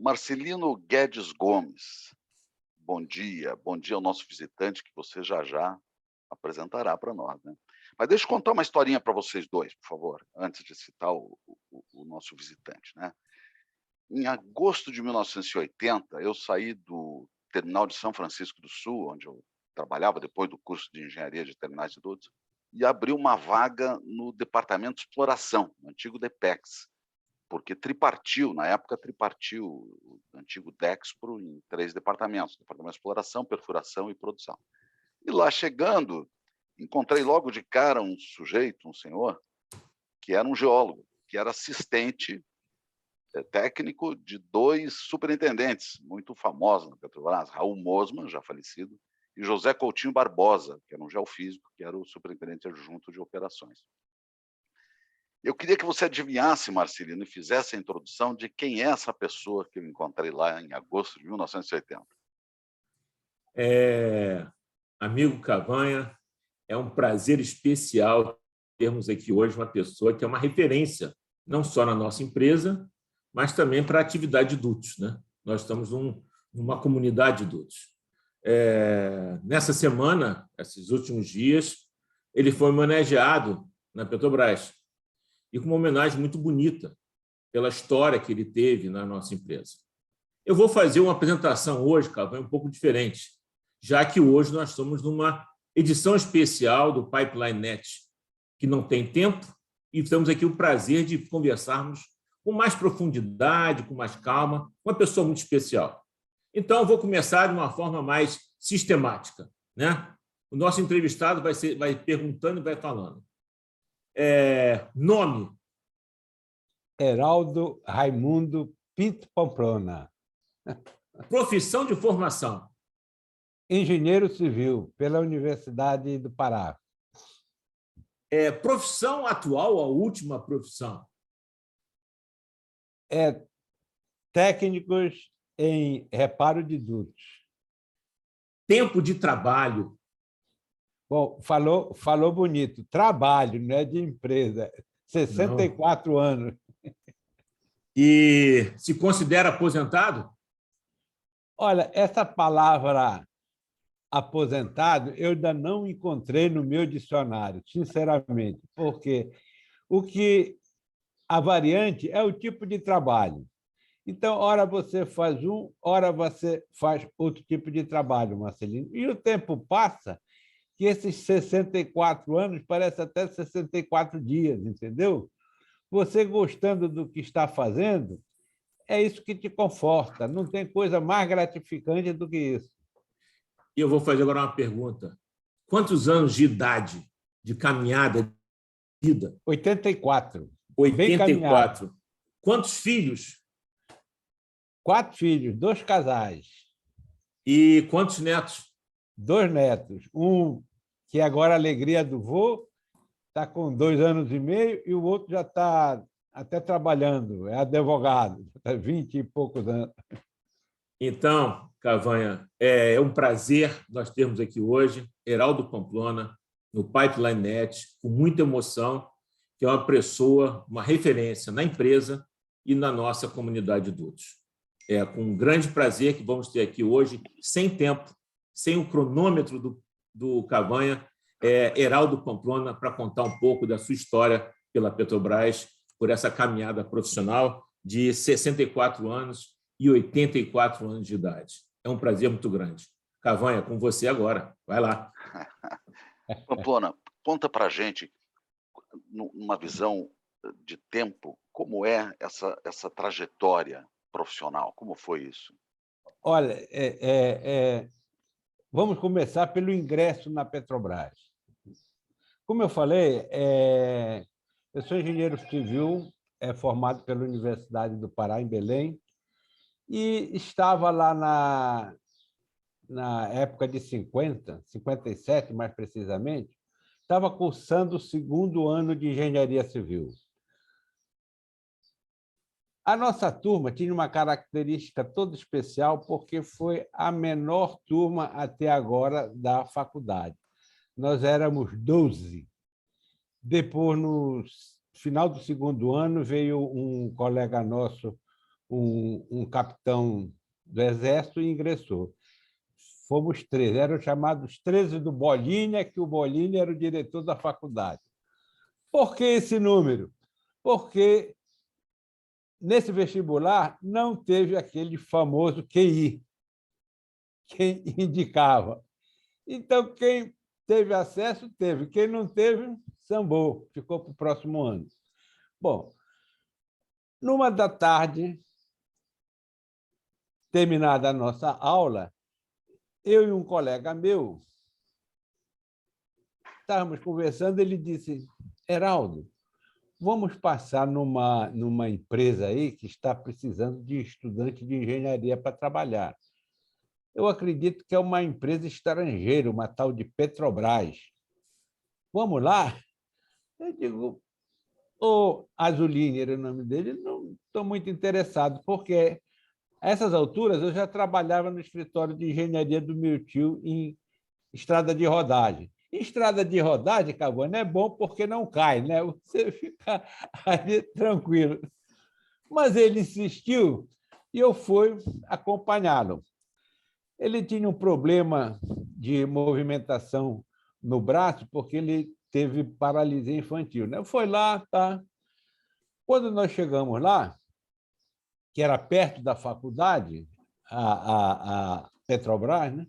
Marcelino Guedes Gomes, bom dia ao nosso visitante que você já já apresentará para nós, né. Mas deixa eu contar uma historinha para vocês 2, por favor, antes de citar o nosso visitante, né. Em agosto de 1980, eu saí do terminal de São Francisco do Sul, onde eu trabalhava depois do curso de engenharia de terminais e dutos, e abri uma vaga no departamento de exploração, no antigo DEPEX, porque tripartiu, na época tripartiu o antigo Dexpro em 3 departamentos: departamento de exploração, perfuração e produção. E lá chegando, encontrei logo de cara um sujeito, um senhor, que era um geólogo, que era assistente, técnico de 2 superintendentes muito famosos na Petrobras, Raul Mosman, já falecido, e José Coutinho Barbosa, que era um geofísico, que era o superintendente adjunto de operações. Eu queria que você adivinhasse, Marcelino, e fizesse a introdução de quem é essa pessoa que eu encontrei lá em agosto de 1980. Amigo Cavanha, é um prazer especial termos aqui hoje uma pessoa que é uma referência, não só na nossa empresa, mas também para a atividade de dutos, né? Nós estamos numa comunidade de dutos. Nessa semana, esses últimos dias, ele foi homenageado na Petrobras, e com uma homenagem muito bonita pela história que ele teve na nossa empresa. Eu vou fazer uma apresentação hoje, Cavanha, um pouco diferente, já que hoje nós estamos numa edição especial do Pipeline Net, que não tem tempo, e temos aqui o prazer de conversarmos com mais profundidade, com mais calma, com uma pessoa muito especial. Então, eu vou começar de uma forma mais sistemática, né? O nosso entrevistado vai perguntando e vai falando. Nome? Heraldo Raimundo Pinto Pamplona. Profissão de formação? Engenheiro civil, pela Universidade do Pará. Profissão atual, a última profissão? Técnicos em reparo de dutos. Tempo de trabalho? Bom, falou bonito. Trabalho, não é de empresa. 64 anos. E se considera aposentado? Olha, essa palavra aposentado eu ainda não encontrei no meu dicionário, sinceramente, porque a variante é o tipo de trabalho. Então, ora você faz ora você faz outro tipo de trabalho, Marcelino. E o tempo passa que esses 64 anos parecem até 64 dias, entendeu? Você gostando do que está fazendo, é isso que te conforta. Não tem coisa mais gratificante do que isso. E eu vou fazer agora uma pergunta. Quantos anos de idade, de caminhada, de vida? 84. 84. Quantos filhos? 4 filhos, 2 casais. E quantos netos? 2 netos. Um que agora a alegria do vô, está com 2 anos e meio, e o outro já está até trabalhando, é advogado, está 20 e poucos anos. Então, Cavanha, é um prazer nós termos aqui hoje Heraldo Pamplona, no Pipeline Net, com muita emoção, que é uma pessoa, uma referência na empresa e na nossa comunidade de dutos. É com um grande prazer que vamos ter aqui hoje, sem tempo, sem o cronômetro do Cavanha, Heraldo Pamplona, para contar um pouco da sua história pela Petrobras, por essa caminhada profissional de 64 anos e 84 anos de idade. É um prazer muito grande. Cavanha, com você agora. Vai lá. Pamplona, conta para a gente, numa visão de tempo, como é essa trajetória profissional? Como foi isso? Olha, vamos começar pelo ingresso na Petrobras. Como eu falei, eu sou engenheiro civil, formado pela Universidade do Pará, em Belém, e estava lá na época de 57, mais precisamente, estava cursando o 2º ano de engenharia civil. A nossa turma tinha uma característica toda especial, porque foi a menor turma até agora da faculdade. Nós éramos 12. Depois, no final do 2º ano, veio um colega nosso, um capitão do Exército e ingressou. Fomos 13, eram chamados 13 do Bolinha, que o Bolinha era o diretor da faculdade. Por que esse número? Porque nesse vestibular não teve aquele famoso QI, quem indicava. Então, quem teve acesso, teve. Quem não teve, sambou, ficou para o próximo ano. Bom, numa da tarde, terminada a nossa aula, eu e um colega meu estávamos conversando, ele disse, Heraldo, vamos passar numa empresa aí que está precisando de estudante de engenharia para trabalhar. Eu acredito que é uma empresa estrangeira, uma tal de Petrobras. Vamos lá? Eu digo, o Azulini era o nome dele, não estou muito interessado, porque a essas alturas eu já trabalhava no escritório de engenharia do meu tio em estrada de rodagem. Em estrada de rodagem, Cavani, é bom porque não cai, né? Você fica ali tranquilo. Mas ele insistiu e eu fui acompanhá-lo. Ele tinha um problema de movimentação no braço, porque ele teve paralisia infantil, né? Foi lá, tá? Quando nós chegamos lá, que era perto da faculdade, a Petrobras, né?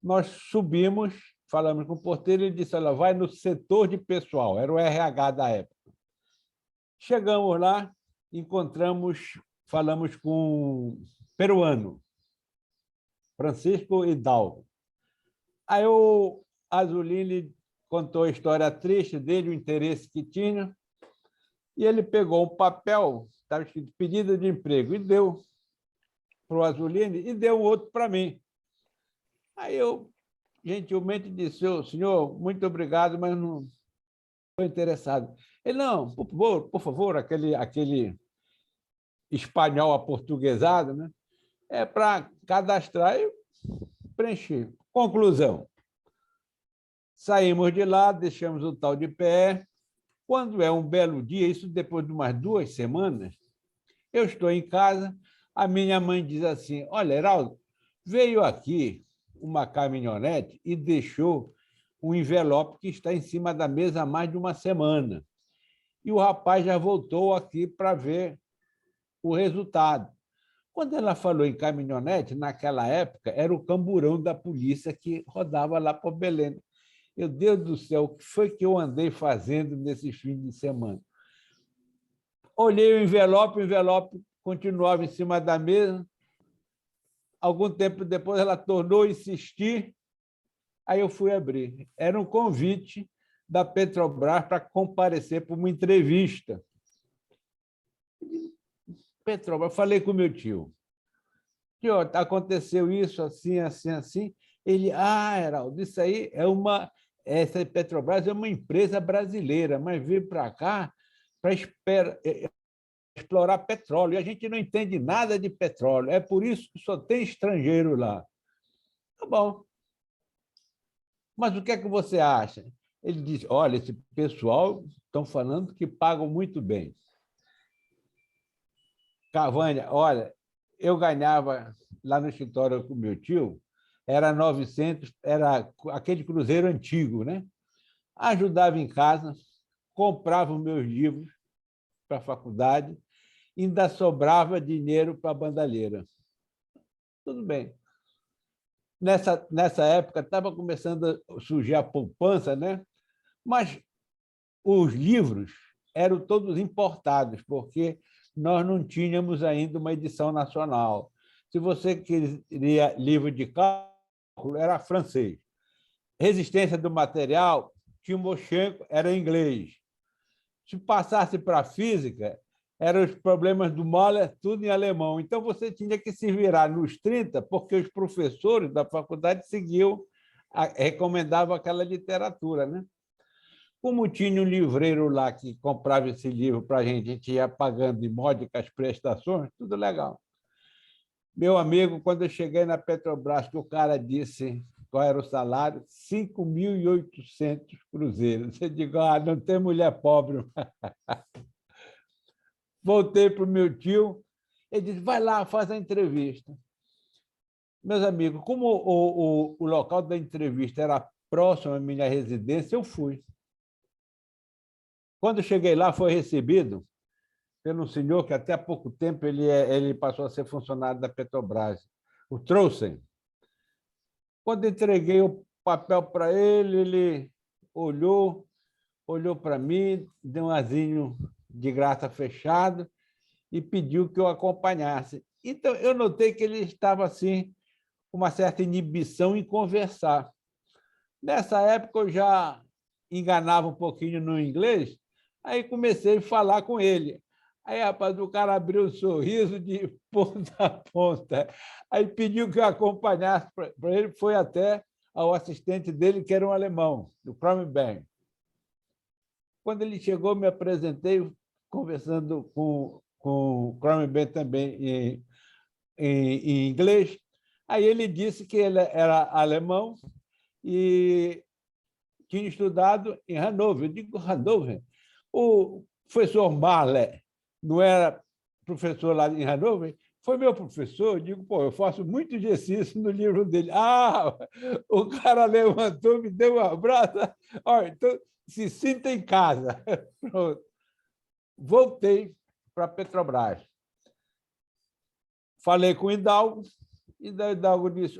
Nós subimos, falamos com o porteiro, ele disse, olha, vai no setor de pessoal, era o RH da época. Chegamos lá, encontramos, falamos com um peruano, Francisco Hidalgo. Aí o Azulini contou a história triste dele, o interesse que tinha, e ele pegou um papel, estava escrito pedido de emprego, e deu para o Azulini e deu outro para mim. Aí eu, gentilmente, disse, senhor, muito obrigado, mas não estou interessado. Ele, não, por favor, aquele espanhol aportuguesado, né? É para cadastrar e preencher. Conclusão. Saímos de lá, deixamos o tal de pé. Quando é um belo dia, isso depois de umas 2 semanas, eu estou em casa, a minha mãe diz assim, olha, Heraldo, veio aqui uma caminhonete e deixou um envelope que está em cima da mesa há mais de uma semana. E o rapaz já voltou aqui para ver o resultado. Quando ela falou em caminhonete, naquela época, era o camburão da polícia que rodava lá para Belém. Meu Deus do céu, o que foi que eu andei fazendo nesses fins de semana? Olhei o envelope continuava em cima da mesa. Algum tempo depois, ela tornou a insistir, aí eu fui abrir. Era um convite da Petrobras para comparecer para uma entrevista. Petrobras, falei com meu tio. Tio, aconteceu isso, assim, assim, assim. Ele, Heraldo, isso aí essa Petrobras é uma empresa brasileira, mas veio para cá para explorar petróleo. E a gente não entende nada de petróleo. É por isso que só tem estrangeiro lá. Tá bom. Mas o que é que você acha? Ele disse, olha, esse pessoal estão falando que pagam muito bem. Cavani, olha, eu ganhava lá no escritório com meu tio, era 900, era aquele cruzeiro antigo, né? Ajudava em casa, comprava os meus livros para a faculdade, ainda sobrava dinheiro para a bandalheira. Tudo bem. Nessa época, estava começando a surgir a poupança, né? Mas os livros eram todos importados, porque nós não tínhamos ainda uma edição nacional. Se você queria livro de cálculo, era francês. Resistência do material, Timoshenko, era inglês. Se passasse para a física, eram os problemas do Mahler, tudo em alemão. Então, você tinha que se virar nos 30, porque os professores da faculdade recomendavam aquela literatura, né? Como tinha um livreiro lá que comprava esse livro para a gente ia pagando em módicas prestações, tudo legal. Meu amigo, quando eu cheguei na Petrobras, que o cara disse qual era o salário, 5.800 cruzeiros. Eu digo, não tem mulher pobre. Voltei para o meu tio Ele disse, vai lá, faz a entrevista. Meus amigos, como o local da entrevista era próximo à minha residência, eu fui. Quando cheguei lá, foi recebido pelo senhor que até há pouco tempo ele passou a ser funcionário da Petrobras, o Troussen. Quando entreguei o papel para ele olhou para mim, deu um azinho de graça fechado e pediu que eu acompanhasse. Então, eu notei que ele estava assim, com uma certa inibição em conversar. Nessa época, eu já enganava um pouquinho no inglês, aí comecei a falar com ele. Aí, rapaz, o cara abriu um sorriso de ponta a ponta. Aí pediu que eu acompanhasse para ele, foi até ao assistente dele, que era um alemão, do Cronenberg. Quando ele chegou, me apresentei, conversando com o Cronenberg também em inglês. Aí ele disse que ele era alemão e tinha estudado em Hannover. Eu digo, Hannover? O professor Mahler não era professor lá em Hannover? Foi meu professor. Eu digo, pô, eu faço muito exercício no livro dele. Ah, o cara levantou, me deu um abraço. Olha, então, se sinta em casa. Pronto. Voltei para a Petrobras. Falei com o Hidalgo, e o Hidalgo disse,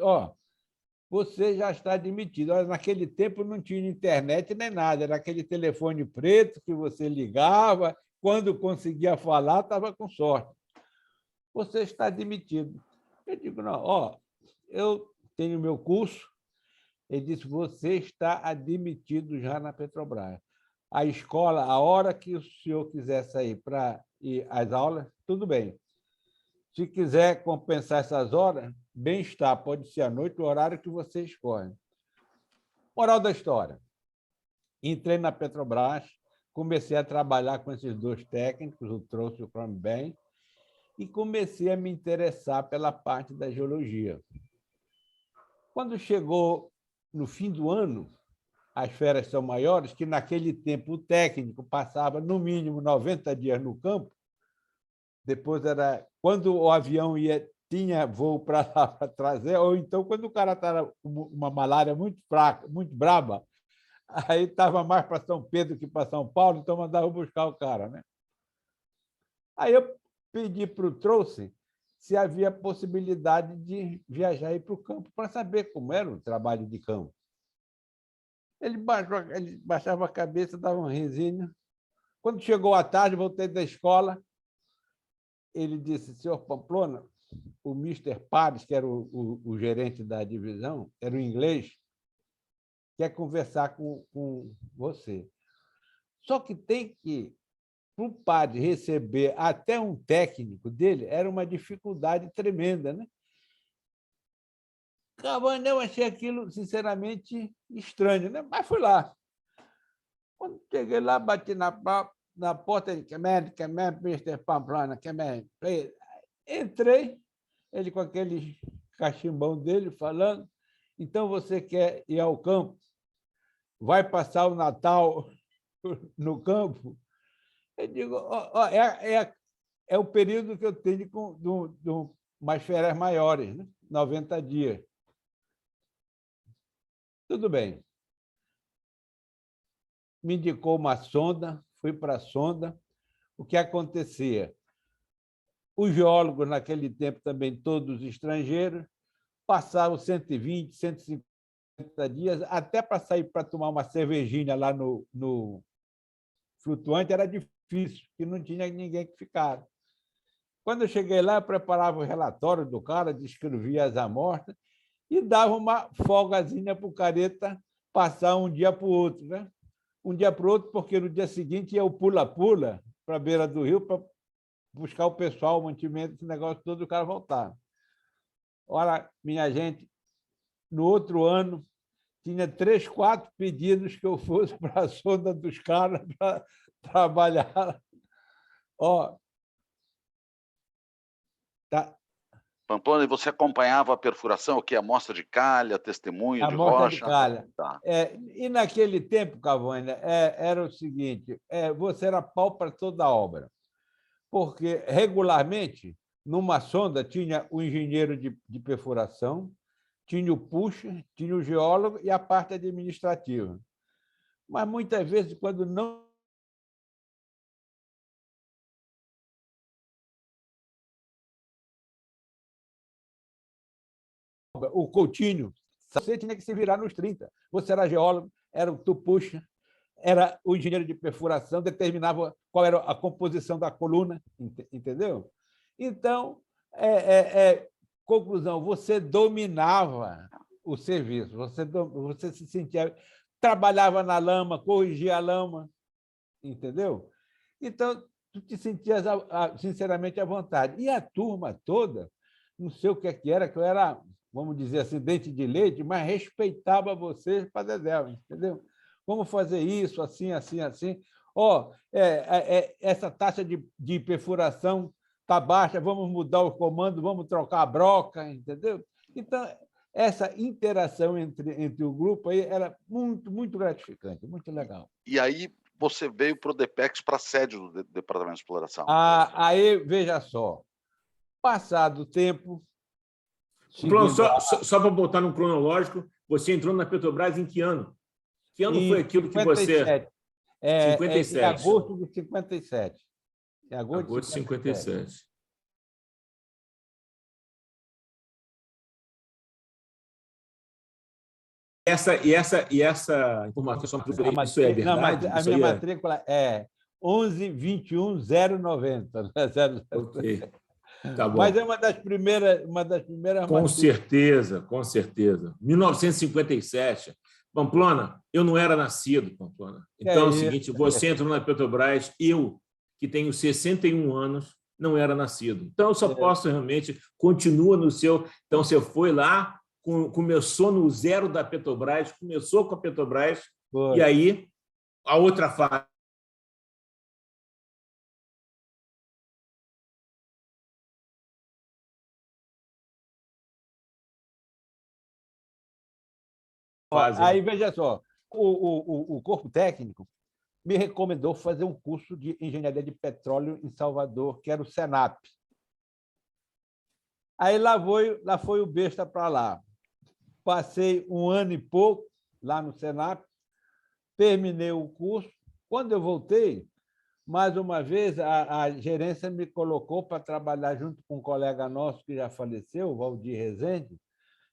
você já está admitido. Olha, naquele tempo não tinha internet nem nada, era aquele telefone preto que você ligava, quando conseguia falar, estava com sorte. Você está admitido. Eu digo, não, eu tenho meu curso. Ele disse, você está admitido já na Petrobras. A escola, a hora que o senhor quiser sair para ir às aulas, tudo bem. Se quiser compensar essas horas, bem está, pode ser à noite, o horário que você escolhe. Moral da história. Entrei na Petrobras, comecei a trabalhar com esses dois técnicos, o Trouxe e o Cronenberg, e comecei a me interessar pela parte da geologia. Quando chegou no fim do ano, as férias são maiores, que naquele tempo o técnico passava no mínimo 90 dias no campo, depois era quando o avião tinha voo para lá para trazer, ou então quando o cara estava com uma malária muito fraca, muito braba, aí estava mais para São Pedro que para São Paulo, então mandava buscar o cara, né? Aí eu pedi para o Trouxe se havia possibilidade de viajar e ir para o campo para saber como era o trabalho de campo. Ele baixava a cabeça, dava um risinho. Quando chegou a tarde, voltei da escola, ele disse, senhor Pamplona, o Mr. Pares, que era o gerente da divisão, era o inglês, quer conversar com você. Só que tem que, para o padre receber até um técnico dele, era uma dificuldade tremenda, né? Cavanha, eu achei aquilo, sinceramente, estranho, né? Mas fui lá. Quando cheguei lá, bati na porta, ele, Mr. Pamplona, entrei, ele com aquele cachimbão dele falando, então você quer ir ao campo? Vai passar o Natal no campo? Eu digo, é o período que eu tenho de umas férias maiores, né? 90 dias. Tudo bem. Me indicou uma sonda, fui para a sonda. O que acontecia? Os geólogos, naquele tempo, também todos estrangeiros, passavam 120, 150 dias, até para sair para tomar uma cervejinha lá no flutuante era difícil, porque não tinha ninguém que ficara. Quando eu cheguei lá, eu preparava o relatório do cara, descrevia as amostras e dava uma folgazinha para o careta passar um dia para o outro, né? Um dia para o outro, porque no dia seguinte ia o pula-pula para a beira do rio para buscar o pessoal, o mantimento, esse negócio todo, o cara voltar. Olha, minha gente, no outro ano, tinha 3, 4 pedidos que eu fosse para a sonda dos caras para trabalhar. Tá. Pamplona, e você acompanhava a perfuração, o que? Amostra de calha, testemunho de Amostra rocha? de calha. Tá. E naquele tempo, Cavanha, era o seguinte, você era pau para toda a obra, porque regularmente numa sonda tinha o engenheiro de perfuração, tinha o pusher, tinha o geólogo e a parte administrativa. Mas, muitas vezes, quando não o Coutinho, você tinha que se virar nos 30. Você era geólogo, era o tupuxa, era o engenheiro de perfuração, determinava qual era a composição da coluna, entendeu? Então, conclusão, você dominava o serviço, você se sentia... Trabalhava na lama, corrigia a lama, entendeu? Então, tu te sentias, sinceramente, à vontade. E a turma toda, não sei o que era, que eu era, vamos dizer assim, dente de leite, mas respeitava vocês para dedéu, entendeu? Vamos fazer isso, assim, assim, assim. Essa taxa de perfuração está baixa, vamos mudar o comando, vamos trocar a broca, entendeu? Então, essa interação entre o grupo aí era muito, muito gratificante, muito legal. E aí você veio para o DPEX, para a sede do Departamento de Exploração. Aí, veja só, passado o tempo... Só para botar no cronológico, você entrou na Petrobras em que ano? Que ano foi aquilo 57. Que você... 57. Em agosto de 57. Em agosto de 57. Essa informação isso é verdade? Não, mas a minha matrícula é 11.21.090. Ok. Tá bom. Mas é uma das primeiras com certeza, com certeza. 1957. Pamplona, eu não era nascido, Pamplona. Então é o seguinte, você entrou na Petrobras, eu, que tenho 61 anos, não era nascido. Então, eu só posso realmente... Continua no seu... Então, você foi lá, começou no zero da Petrobras, começou com a Petrobras, e aí a outra fase... Aí, veja só, o corpo técnico me recomendou fazer um curso de engenharia de petróleo em Salvador, que era o SENAP. Aí lá foi o besta para lá. Passei 1 ano e pouco lá no SENAP, terminei o curso. Quando eu voltei, mais uma vez, a gerência me colocou para trabalhar junto com um colega nosso que já faleceu, o Valdir Rezende,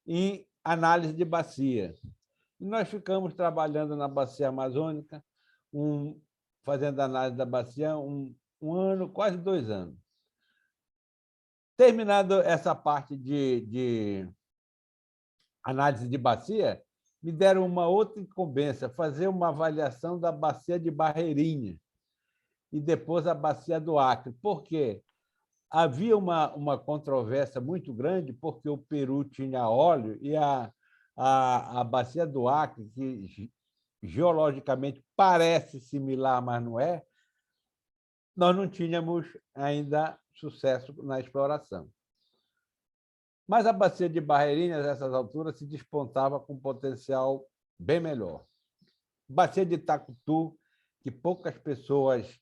em análise de bacia. E nós ficamos trabalhando na bacia amazônica, fazendo análise da bacia um ano, quase 2 anos. Terminado essa parte de análise de bacia, me deram uma outra incumbência, fazer uma avaliação da bacia de Barreirinha e depois a bacia do Acre. Por quê? Havia uma controvérsia muito grande, porque o Peru tinha óleo e a bacia do Acre, que geologicamente parece similar, mas não é, nós não tínhamos ainda sucesso na exploração. Mas a bacia de Barreirinhas, nessas alturas, se despontava com um potencial bem melhor. Bacia de Itacutu, que poucas pessoas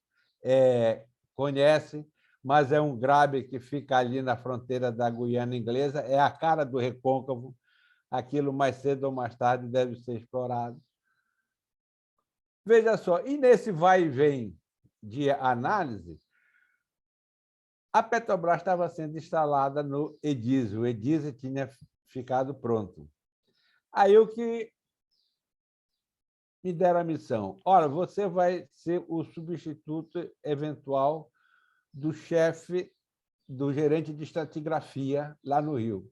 conhecem, mas é um grabe que fica ali na fronteira da Guiana Inglesa, é a cara do Recôncavo, aquilo mais cedo ou mais tarde deve ser explorado. Veja só, e nesse vai e vem de análise, a Petrobras estava sendo instalada no EDISE, o EDISE tinha ficado pronto. Aí o que me deram a missão, olha, você vai ser o substituto eventual do chefe, do gerente de estratigrafia lá no Rio,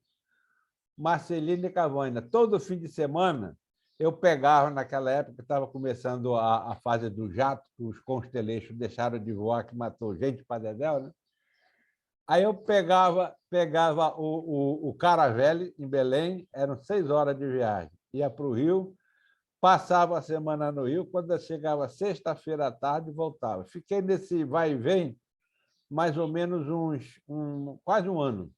Marcelino Cavanha. Todo fim de semana, eu pegava, naquela época, estava começando a fase do jato, que os Constellation deixaram de voar, que matou gente para dedéu, né? Aí eu pegava o Caravelle, em Belém, eram 6 horas de viagem, ia para o Rio, passava a semana no Rio, quando eu chegava sexta-feira à tarde, voltava. Fiquei nesse vai e vem mais ou menos quase um ano.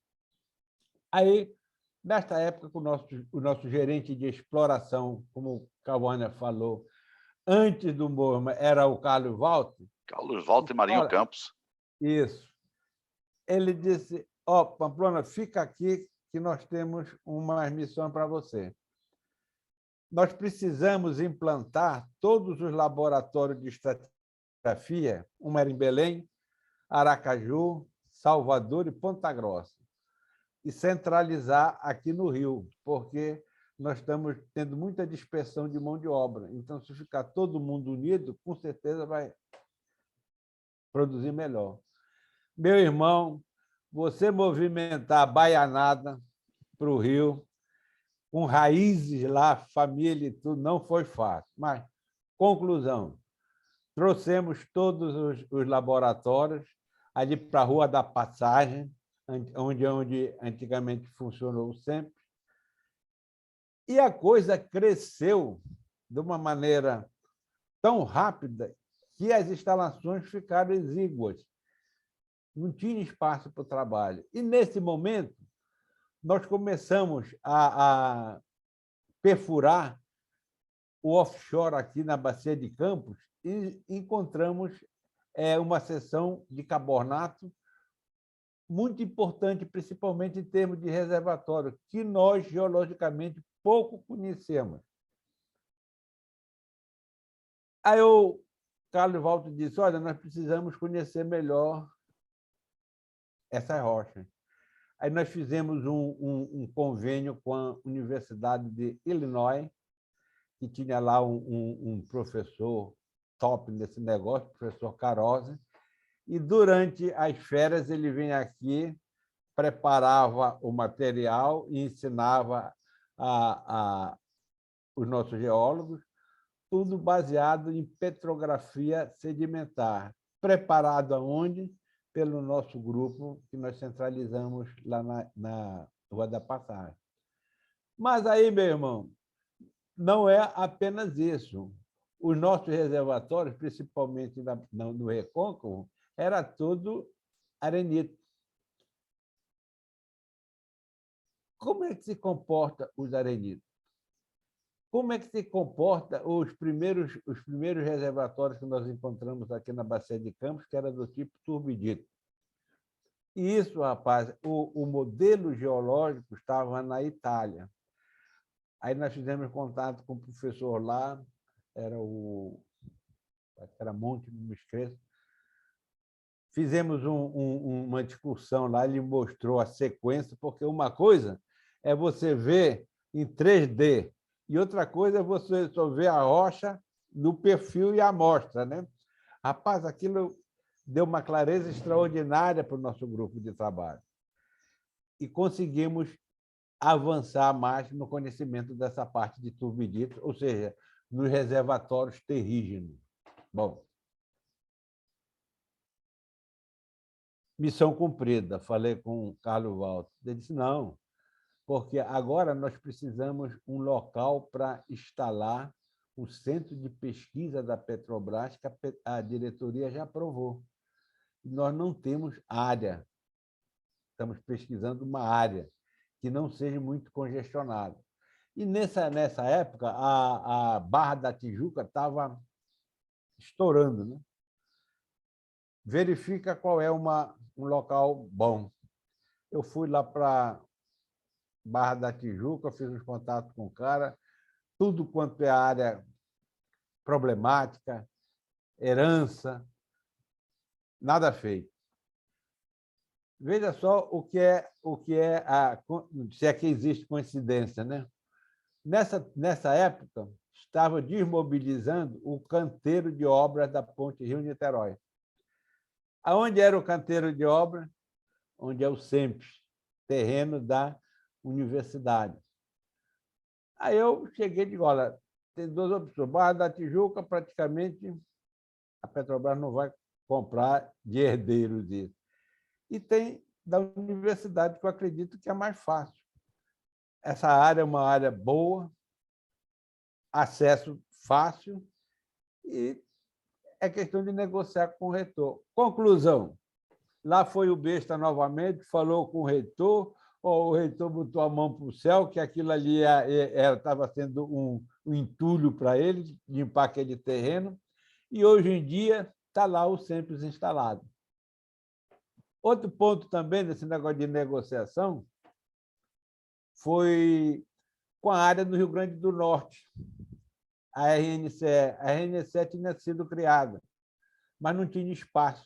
Aí, nesta época, o nosso gerente de exploração, como o Cavanha falou, antes do Mourma, era o Carlos Walter. Carlos Walter e Marinho Campos. Isso. Ele disse, Ó, Pamplona, fica aqui que nós temos uma missão para você. Nós precisamos implantar todos os laboratórios de estratigrafia, uma era em Belém, Aracaju, Salvador e Ponta Grossa, e centralizar aqui no Rio, porque nós estamos tendo muita dispersão de mão de obra. Então, se ficar todo mundo unido, com certeza vai produzir melhor. Meu irmão, você movimentar a baianada para o Rio, com raízes lá, família e tudo, não foi fácil. Mas, conclusão, trouxemos todos os laboratórios ali para a Rua da Passagem, onde antigamente funcionou o SEMP, e a coisa cresceu de uma maneira tão rápida que as instalações ficaram exíguas. Não tinha espaço para o trabalho. E, nesse momento, nós começamos a perfurar o offshore aqui na Bacia de Campos e encontramos uma seção de carbonato muito importante, principalmente em termos de reservatório, que nós, geologicamente, pouco conhecemos. Aí o Carlos Walter disse, olha, nós precisamos conhecer melhor essas rochas. Aí nós fizemos um convênio com a Universidade de Illinois, que tinha lá um professor top nesse negócio, o professor Carosi, e durante as férias ele vinha aqui, preparava o material e ensinava os nossos geólogos, tudo baseado em petrografia sedimentar, preparado aonde? Pelo nosso grupo, que nós centralizamos lá na Rua da Passagem. Mas aí, meu irmão, não é apenas isso. Os nossos reservatórios, principalmente no Recôncavo, era tudo arenito. Como é que se comporta os arenitos? Como é que se comporta os primeiros reservatórios que nós encontramos aqui na Bacia de Campos, que era do tipo turbidito? E isso, rapaz, o modelo geológico estava na Itália. Aí nós fizemos contato com o professor lá, era Monte, não me esqueço. Fizemos uma discussão lá, ele mostrou a sequência, porque uma coisa é você ver em 3D, e outra coisa é você só ver a rocha no perfil e a amostra, né? Rapaz, aquilo deu uma clareza extraordinária para o nosso grupo de trabalho. E conseguimos avançar mais no conhecimento dessa parte de turbidito, ou seja, nos reservatórios terrígenos. Bom, missão cumprida, falei com o Carlos Walter. Ele disse, não, porque agora nós precisamos um local para instalar o centro de pesquisa da Petrobras, que a diretoria já aprovou. Nós não temos área, estamos pesquisando uma área que não seja muito congestionada. E nessa época, a Barra da Tijuca estava estourando, né? Verifica qual é um local bom. Eu fui lá para Barra da Tijuca, fiz uns contatos com o cara, tudo quanto é área problemática, herança, nada feito. Veja só o que é se é que existe coincidência, né? Nessa época, estava desmobilizando o canteiro de obras da Ponte Rio-Niterói. Aonde era o canteiro de obras? Onde é o SEMPES, terreno da universidade. Aí eu cheguei e digo, olha, tem duas opções. Barra da Tijuca, praticamente, a Petrobras não vai comprar de herdeiros isso. E tem da universidade, que eu acredito que é mais fácil. Essa área é uma área boa, acesso fácil, e é questão de negociar com o reitor. Conclusão, lá foi o besta novamente, falou com o reitor botou a mão para o céu, que aquilo ali estava sendo um entulho para ele, limpar aquele terreno, e hoje em dia está lá o SEMPES instalado. Outro ponto também desse negócio de negociação foi com a área do Rio Grande do Norte, a RNCE. A RNCE tinha sido criada, mas não tinha espaço.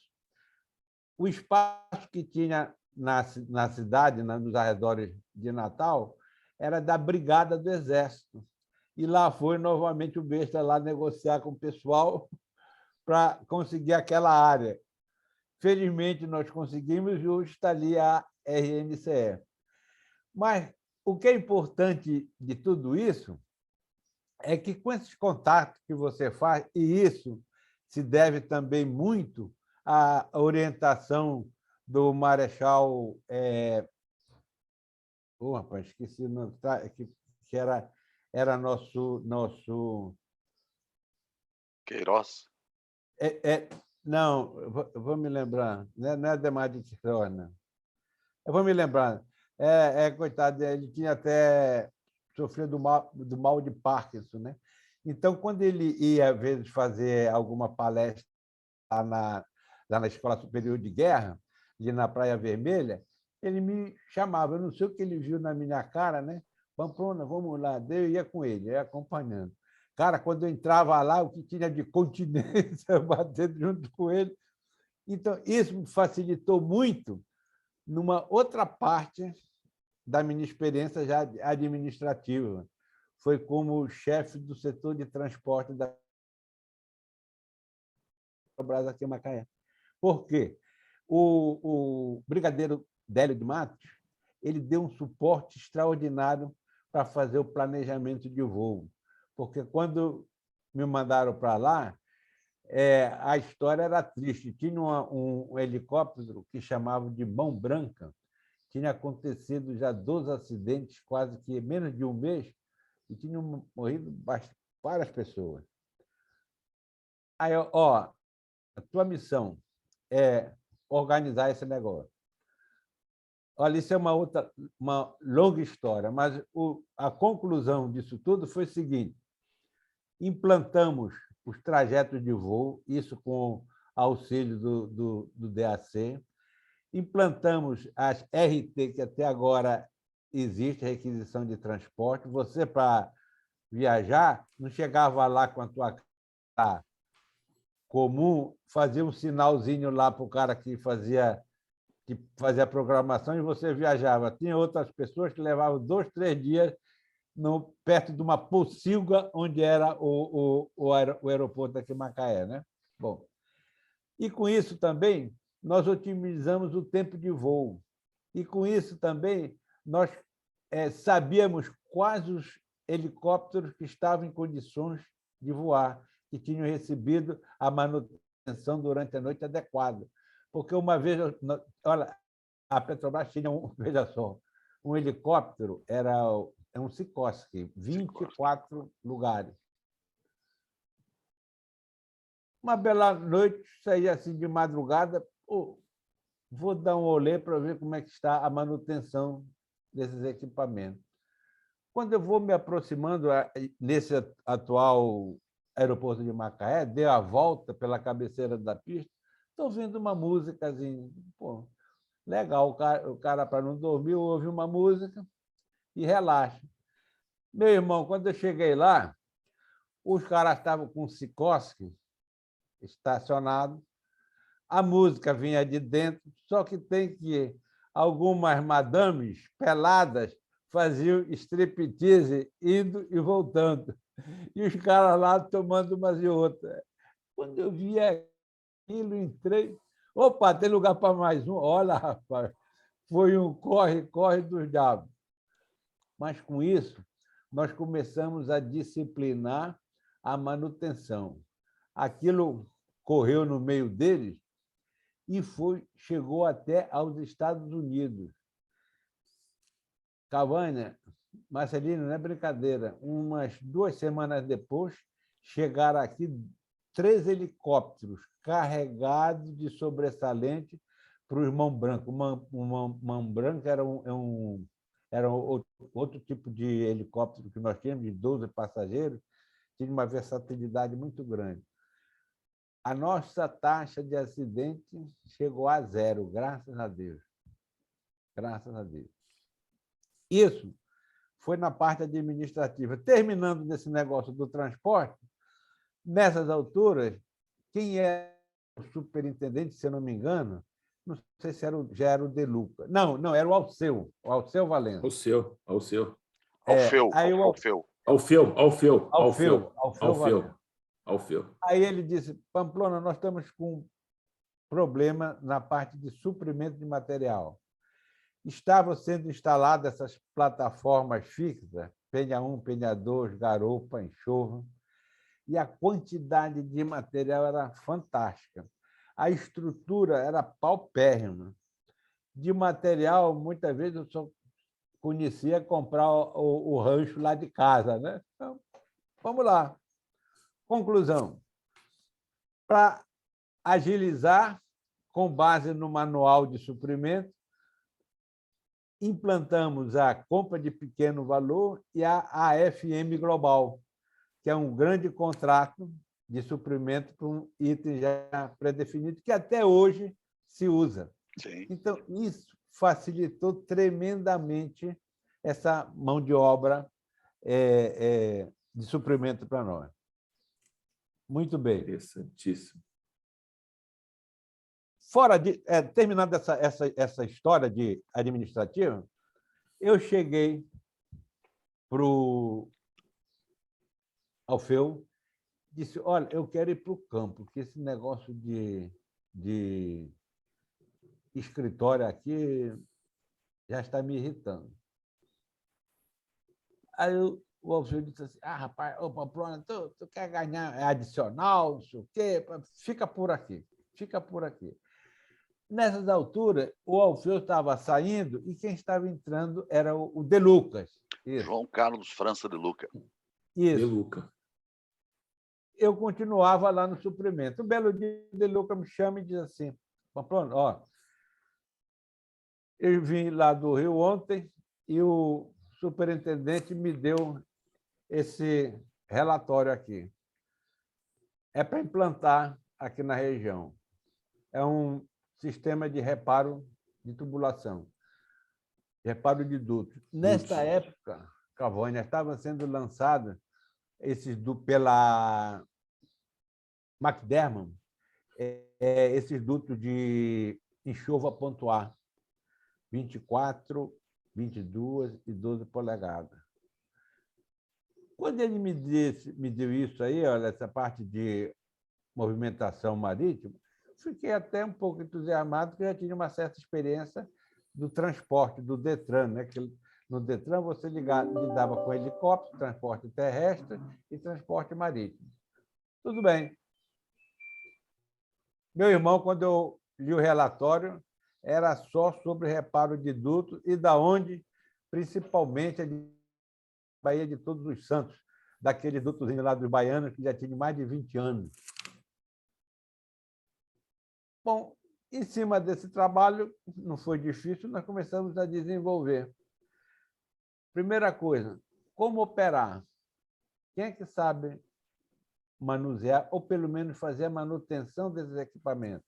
O espaço que tinha na cidade, nos arredores de Natal, era da Brigada do Exército. E lá foi novamente o besta lá negociar com o pessoal para conseguir aquela área. Felizmente, nós conseguimos e hoje está ali a RNCE. Mas o que é importante de tudo isso é que, com esses contatos que você faz, e isso se deve também muito à orientação do Marechal... rapaz, esqueci o nome, que era nosso... Queiroz? Não, eu vou me lembrar. Não é Ademar de Queiroz, não. Eu vou me lembrar. Coitado, ele tinha até sofrido do mal de Parkinson, né? Então, quando ele ia, às vezes, fazer alguma palestra lá na Escola Superior de Guerra, ali na Praia Vermelha, ele me chamava. Eu não sei o que ele viu na minha cara, né? Pamplona, vamos lá. Daí eu ia com ele, ia acompanhando. Cara, quando eu entrava lá, o que tinha de continência batendo junto com ele. Então, isso me facilitou muito numa outra parte da minha experiência já administrativa. Foi como chefe do setor de transporte da Petrobras aqui em Macaé. Por quê? O brigadeiro Délio de Matos ele deu um suporte extraordinário para fazer o planejamento de voo. Porque quando me mandaram para lá, a história era triste. Tinha um helicóptero que chamavam de Mão Branca, tinha acontecido já 12 acidentes, quase que em menos de um mês, e tinham morrido várias pessoas. Aí, a tua missão é organizar esse negócio. Olha, isso é uma longa história, mas a conclusão disso tudo foi o seguinte: implantamos os trajetos de voo, isso com auxílio do DAC, implantamos as RT, que até agora existe requisição de transporte. Você, para viajar, não chegava lá com a tua cara comum, fazia um sinalzinho lá para o cara que fazia a programação e você viajava. Tinha outras pessoas que levavam 2, 3 dias perto de uma pocilga onde era o aeroporto aqui em Macaé, né? Bom, e com isso também nós otimizamos o tempo de voo. E com isso também nós sabíamos quais os helicópteros que estavam em condições de voar, que tinham recebido a manutenção durante a noite adequada. Porque uma vez, olha, a Petrobras tinha veja só, um helicóptero, é um Sikorsky, 24 lugares. Uma bela noite, saí assim de madrugada, vou dar um olê para ver como é que está a manutenção desses equipamentos. Quando eu vou me aproximando nesse atual aeroporto de Macaé, dei a volta pela cabeceira da pista, estou ouvindo uma músicazinha. Pô, legal, o cara para não dormir, ouve uma música e relaxa. Meu irmão, quando eu cheguei lá, os caras estavam com o Sikorsky estacionado, a música vinha de dentro, só que tem que algumas madames peladas faziam striptease indo e voltando. E os caras lá tomando umas e outras. Quando eu vi aquilo, entrei. Opa, tem lugar para mais um? Olha, rapaz, foi um corre-corre dos diabos. Mas, com isso, nós começamos a disciplinar a manutenção. Aquilo correu no meio deles e chegou até aos Estados Unidos. Cavanha, Marcelino, não é brincadeira, umas 2 semanas depois, chegaram aqui 3 helicópteros carregados de sobressalente para os Mão Branco. Mão Branco era outro tipo de helicóptero que nós tínhamos, de 12 passageiros, tinha uma versatilidade muito grande. a nossa taxa de acidente chegou a zero, graças a Deus. Graças a Deus. Isso foi na parte administrativa. Terminando desse negócio do transporte, nessas alturas, quem era o superintendente, se eu não me engano, não sei se já era o De Luca. Não, era o Alceu Valença. Alceu. Aí Alfeu. Aí ele disse, Pamplona, nós estamos com um problema na parte de suprimento de material. Estavam sendo instaladas essas plataformas fixas, Penha 1, Penha 2, garupa, enxurro, e a quantidade de material era fantástica. A estrutura era paupérrima. De material, muitas vezes, eu só conhecia comprar o rancho lá de casa, né? Então, vamos lá. Conclusão. Para agilizar, com base no manual de suprimento, implantamos a compra de pequeno valor e a AFM Global, que é um grande contrato de suprimento para um item já predefinido, que até hoje se usa. Sim. Então, isso facilitou tremendamente essa mão de obra de suprimento para nós. Muito bem. Interessantíssimo. Terminando essa história de administrativa, eu cheguei para o Alfeu e disse, olha, eu quero ir para o campo, porque esse negócio de escritório aqui já está me irritando. Aí o Alfeu disse assim, rapaz, Pamplona, tu quer ganhar adicional, não sei o quê, fica por aqui. Nessas alturas, o Alfeu estava saindo e quem estava entrando era o De Lucas. Isso. João Carlos França de Luca. Isso. De Luca. Eu continuava lá no suprimento. Um belo dia, o De Luca me chama e diz assim, Pamplona, ó, eu vim lá do Rio ontem e o superintendente me deu esse relatório aqui. É para implantar aqui na região. É um sistema de reparo de tubulação, reparo de dutos. Nesta época, Cavônia, estavam sendo lançados pela McDermott, esses dutos de enxofre a ponto A, 24, 22 e 12 polegadas. Quando ele me deu isso aí, olha, essa parte de movimentação marítima, fiquei até um pouco entusiasmado, porque eu já tinha uma certa experiência do transporte, do Detran, né? Que no Detran você lidava com helicóptero, transporte terrestre e transporte marítimo. Tudo bem. Meu irmão, quando eu li o relatório, era só sobre reparo de dutos e da onde, principalmente, a Baía de Todos os Santos, daquele dutozinho lá dos baianos, que já tinha mais de 20 anos. Bom, em cima desse trabalho, não foi difícil, nós começamos a desenvolver. Primeira coisa, como operar? Quem é que sabe manusear, ou pelo menos fazer a manutenção desses equipamentos?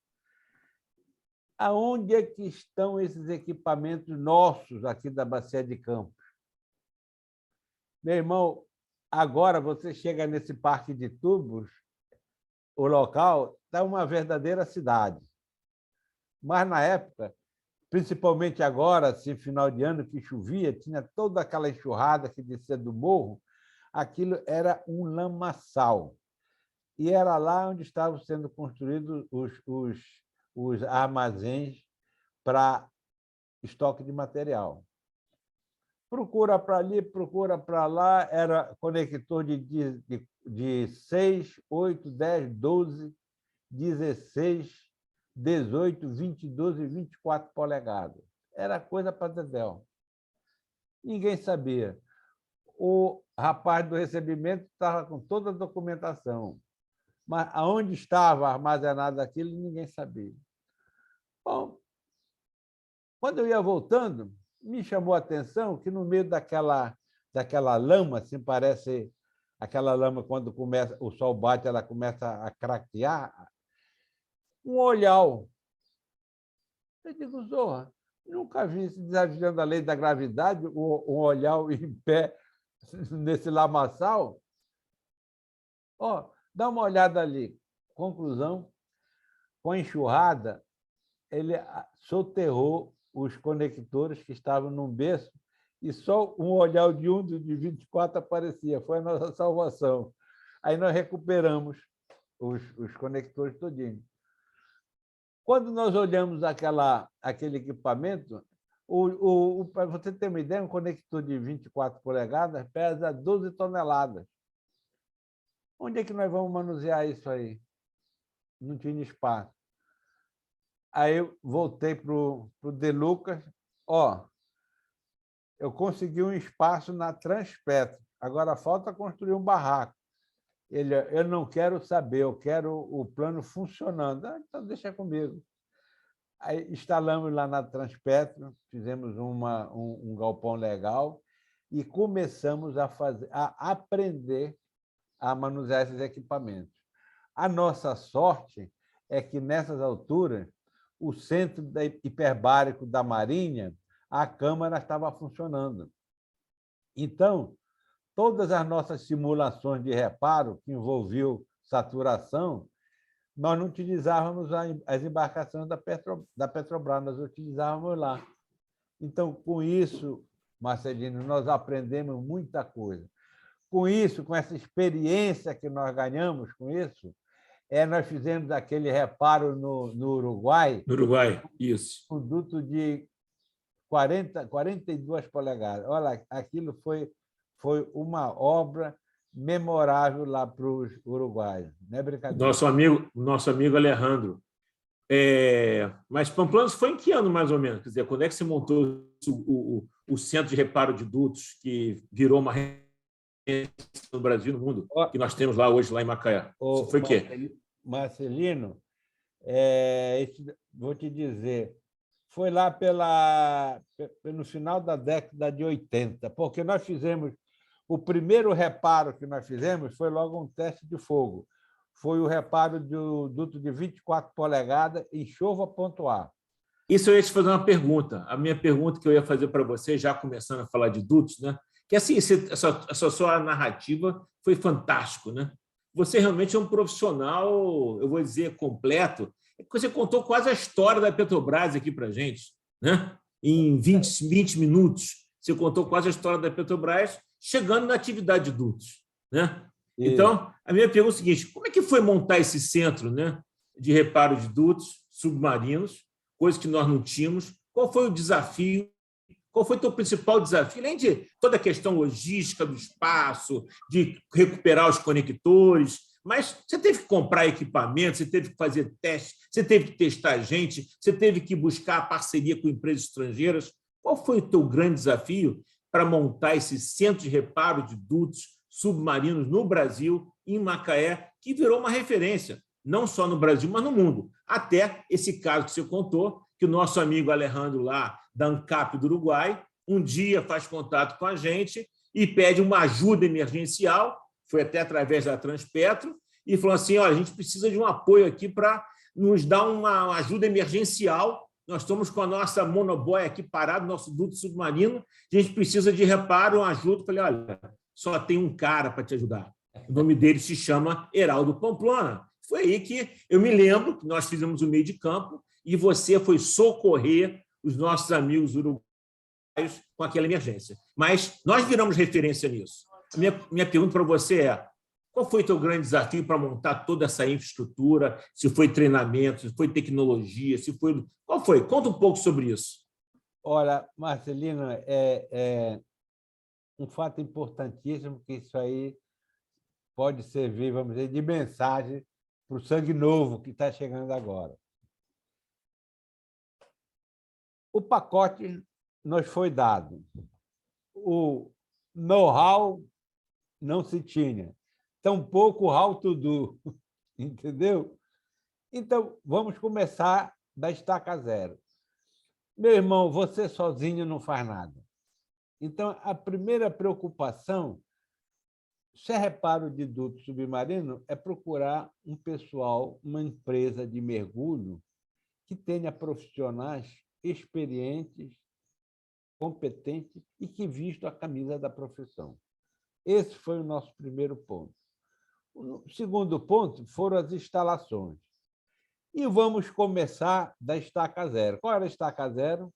Aonde é que estão esses equipamentos nossos aqui da Bacia de Campos? Meu irmão, agora você chega nesse parque de tubos, o local está uma verdadeira cidade. Mas, na época, principalmente agora, assim, final de ano, que chovia, tinha toda aquela enxurrada que descia do morro, aquilo era um lamaçal. E era lá onde estavam sendo construídos os armazéns para estoque de material. Procura para ali, procura para lá, era conector de 6, 8, 10, 12, 16, 18, 22 e 24 polegadas. Era coisa para dedéu. Ninguém sabia. O rapaz do recebimento estava com toda a documentação, mas aonde estava armazenado aquilo, ninguém sabia. Bom, quando eu ia voltando, me chamou a atenção que no meio daquela lama, assim, parece aquela lama quando o sol bate, ela começa a craquear, um olhal. Eu digo, Zorra, nunca vi isso desafiando a lei da gravidade, um olhal em pé nesse lamaçal. Ó, dá uma olhada ali. Conclusão, com a enxurrada, ele soterrou os conectores que estavam num berço e só um olhar de um de 24 aparecia. Foi a nossa salvação. Aí nós recuperamos os conectores todinhos. Quando nós olhamos aquele equipamento, para você ter uma ideia, um conector de 24 polegadas pesa 12 toneladas. Onde é que nós vamos manusear isso aí? Não tinha espaço. Aí eu voltei para o De Lucas. Ó, eu consegui um espaço na Transpetro. Agora falta construir um barraco. Eu não quero saber, eu quero o plano funcionando. Ah, então deixa comigo. Aí instalamos lá na Transpetro, fizemos um galpão legal e começamos a aprender a manusear esses equipamentos. A nossa sorte é que, nessas alturas, o centro hiperbárico da Marinha, a câmara estava funcionando. Então, todas as nossas simulações de reparo, que envolviam saturação, nós não utilizávamos as embarcações da Petrobras, nós utilizávamos lá. Então, com isso, Marcelino, nós aprendemos muita coisa. Com isso, com essa experiência que nós ganhamos com isso, nós fizemos aquele reparo no Uruguai. No Uruguai, isso. Um duto de 42 polegadas. Olha, aquilo foi uma obra memorável lá para os uruguaios. Não é brincadeira. Nosso amigo Alejandro. Mas Pamplanos foi em que ano, mais ou menos? Quer dizer, quando é que se montou o Centro de Reparo de Dutos, que virou uma no Brasil e no mundo, que nós temos lá hoje, lá em Macaé? Isso foi o quê? Marcelino, vou te dizer, foi lá no final da década de 80, porque nós fizemos, o primeiro reparo que nós fizemos foi logo um teste de fogo. Foi o reparo do duto de 24 polegadas em Chova.A. Isso eu ia te fazer uma pergunta. A minha pergunta que eu ia fazer para você, já começando a falar de dutos, né? Que assim, essa sua narrativa foi fantástico, né? Você realmente é um profissional, eu vou dizer, completo. Você contou quase a história da Petrobras aqui para a gente, né? Em 20 minutos, você contou quase a história da Petrobras, chegando na atividade de dutos, né? Então, a minha pergunta é a seguinte: como é que foi montar esse centro, né, de reparo de dutos submarinos, coisa que nós não tínhamos? Qual foi o desafio? Qual foi o teu principal desafio? Além de toda a questão logística do espaço, de recuperar os conectores, mas você teve que comprar equipamento, você teve que fazer testes, você teve que testar gente, você teve que buscar parceria com empresas estrangeiras. Qual foi o teu grande desafio para montar esse centro de reparo de dutos submarinos no Brasil, em Macaé, que virou uma referência, não só no Brasil, mas no mundo? Até esse caso que você contou, que o nosso amigo Alejandro lá, da ANCAP do Uruguai, um dia faz contato com a gente e pede uma ajuda emergencial, foi até através da Transpetro, e falou assim: olha, a gente precisa de um apoio aqui para nos dar uma ajuda emergencial. Nós estamos com a nossa monoboia aqui parada, nosso duto submarino, a gente precisa de reparo, uma ajuda. Eu falei: olha, só tem um cara para te ajudar. O nome dele se chama Heraldo Pamplona. Foi aí que eu me lembro que nós fizemos o meio de campo e você foi socorrer os nossos amigos uruguaios com aquela emergência. Mas nós viramos referência nisso. Minha pergunta para você é: qual foi o teu grande desafio para montar toda essa infraestrutura? Se foi treinamento, se foi tecnologia, se foi... Qual foi? Conta um pouco sobre isso. Olha, Marcelino, é um fato importantíssimo, que isso aí pode servir, vamos dizer, de mensagem para o sangue novo que está chegando agora. O pacote nos foi dado. O know-how não se tinha. Tampouco o how to do. Entendeu? Então, vamos começar da estaca zero. Meu irmão, você sozinho não faz nada. Então, a primeira preocupação se é reparo de duto submarino, é procurar um pessoal, uma empresa de mergulho que tenha profissionais experientes, competentes e que vistam a camisa da profissão. Esse foi o nosso primeiro ponto. O segundo ponto foram as instalações. E vamos começar da estaca zero. Qual era a estaca zero?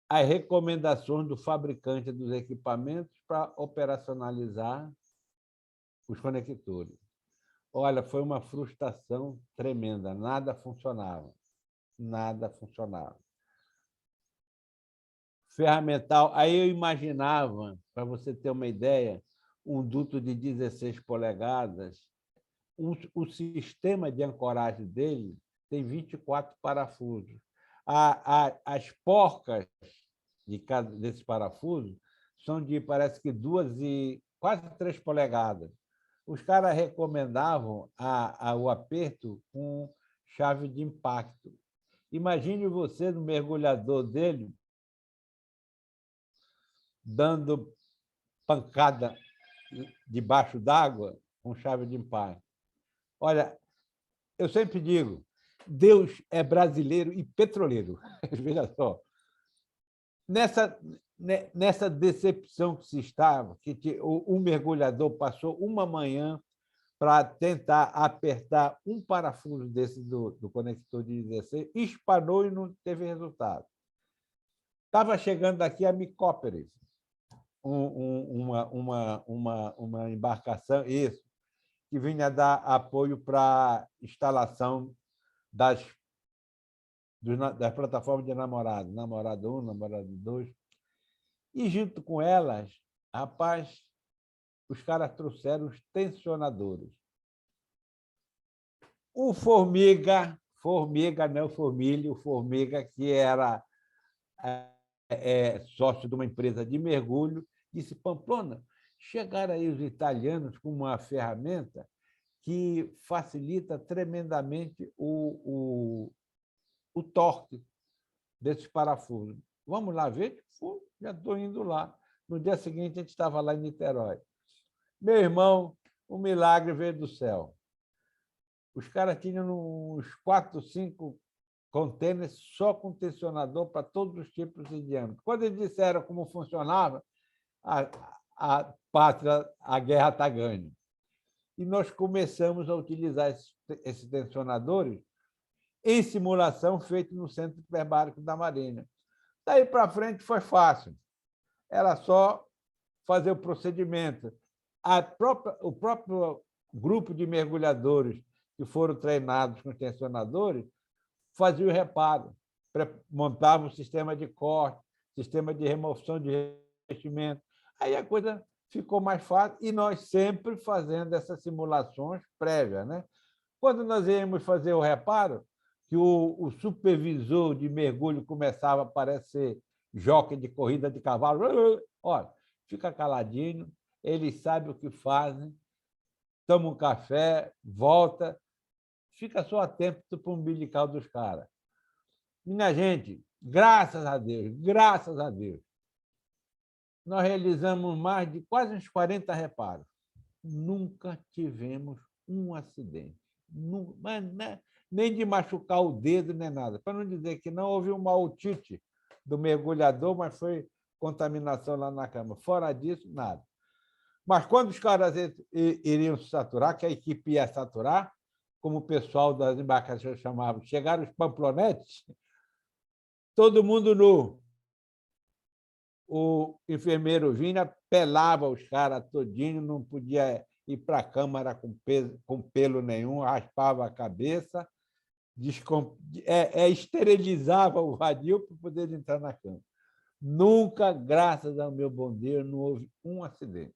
As recomendações do fabricante dos equipamentos para operacionalizar os conectores. Olha, foi uma frustração tremenda, nada funcionava. Nada funcionava. Ferramental, aí eu imaginava, para você ter uma ideia, um duto de 16 polegadas, o sistema de ancoragem dele tem 24 parafusos. As porcas desse parafuso são de, parece que, 2 e quase 3 polegadas. Os caras recomendavam o aperto com chave de impacto. Imagine você no mergulhador dele dando pancada debaixo d'água com chave de impacto. Olha, eu sempre digo, Deus é brasileiro e petroleiro. Veja só. Nessa decepção que se estava, que o mergulhador passou uma manhã para tentar apertar um parafuso desse do conector de 16, espanou e não teve resultado. Estava chegando aqui a Micópolis, uma embarcação, isso, que vinha dar apoio para a instalação das plataformas de namorado, namorado 1, namorado 2. E, junto com elas, rapaz, os caras trouxeram os tensionadores. O Formiga, não Formilho, o Formiga, que era sócio de uma empresa de mergulho, disse: Pamplona, chegaram aí os italianos com uma ferramenta que facilita tremendamente o torque desses parafusos. Vamos lá ver? Já estou indo lá. No dia seguinte, a gente estava lá em Niterói. Meu irmão, o milagre veio do céu. Os caras tinham uns 4, 5 contêineres só com tensionador para todos os tipos de diâmetro. Quando eles disseram como funcionava, a pátria, a guerra está ganha. E nós começamos a utilizar esses tensionadores em simulação feita no Centro Hiperbárico da Marinha. Daí para frente foi fácil. Era só fazer o procedimento. O próprio grupo de mergulhadores que foram treinados com tensionadores fazia o reparo, montava um sistema de corte, sistema de remoção de revestimento. Aí a coisa ficou mais fácil e nós sempre fazendo essas simulações prévias, né? Quando nós íamos fazer o reparo, que o supervisor de mergulho começava a parecer jockey de corrida de cavalo, olha, fica caladinho, eles sabem o que fazem, toma um café, volta, fica só atento para o umbilical dos caras. Minha gente, graças a Deus, nós realizamos mais de quase uns 40 reparos. Nunca tivemos um acidente. Nem de machucar o dedo, nem nada. Para não dizer que não houve uma otite do mergulhador, mas foi contaminação lá na cama. Fora disso, nada. Mas quando os caras iriam se saturar, que a equipe ia saturar, como o pessoal das embarcações chamava, chegaram os pamplonetes, todo mundo nu. O enfermeiro vinha, pelava os caras todinho, não podia ir para a câmara com pelo nenhum, raspava a cabeça, esterilizava o vadio para poder entrar na cama. Nunca, graças ao meu bom Deus, não houve um acidente.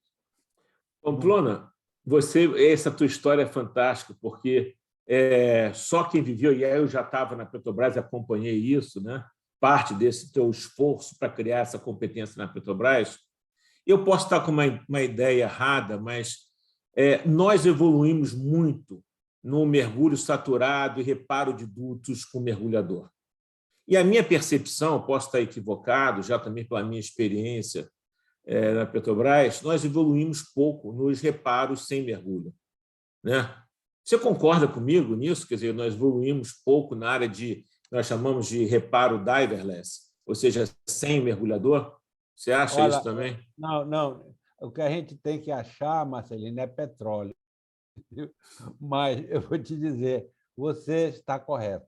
Pamplona, essa tua história é fantástica, porque só quem viveu, e aí eu já estava na Petrobras e acompanhei isso, né? Parte desse teu esforço para criar essa competência na Petrobras. Eu posso estar com uma ideia errada, mas nós evoluímos muito no mergulho saturado e reparo de dutos com mergulhador. E a minha percepção, posso estar equivocado, já também pela minha experiência na Petrobras, nós evoluímos pouco nos reparos sem mergulho, né? Você concorda comigo nisso? Quer dizer, nós evoluímos pouco na área nós chamamos de reparo diverless, ou seja, sem mergulhador? Você acha Olha, isso também? não. O que a gente tem que achar, Marcelino, é petróleo. Mas eu vou te dizer, você está correto.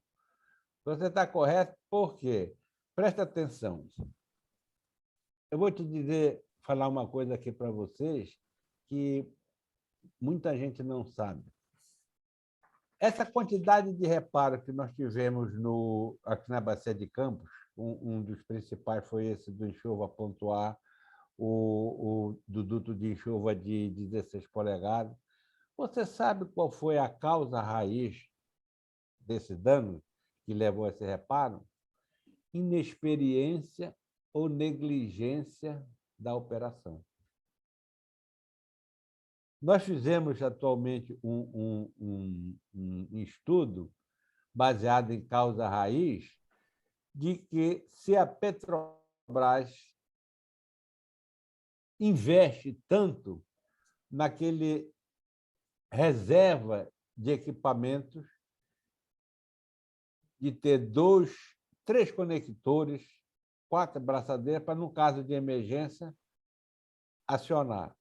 Você está correto por quê? Presta atenção. Eu vou te dizer, falar uma coisa aqui para vocês que muita gente não sabe. Essa quantidade de reparo que nós tivemos aqui na Bacia de Campos, um dos principais foi esse do enxurro a pontuar, do duto de enxurra de 16 polegadas. Você sabe qual foi a causa raiz desse dano que levou a esse reparo? Inexperiência ou negligência da operação. Nós fizemos atualmente um estudo baseado em causa raiz de que se a Petrobras investe tanto naquele reserva de equipamentos, de ter 2, 3 conectores, 4 braçadeiras, para, no caso de emergência, acionar.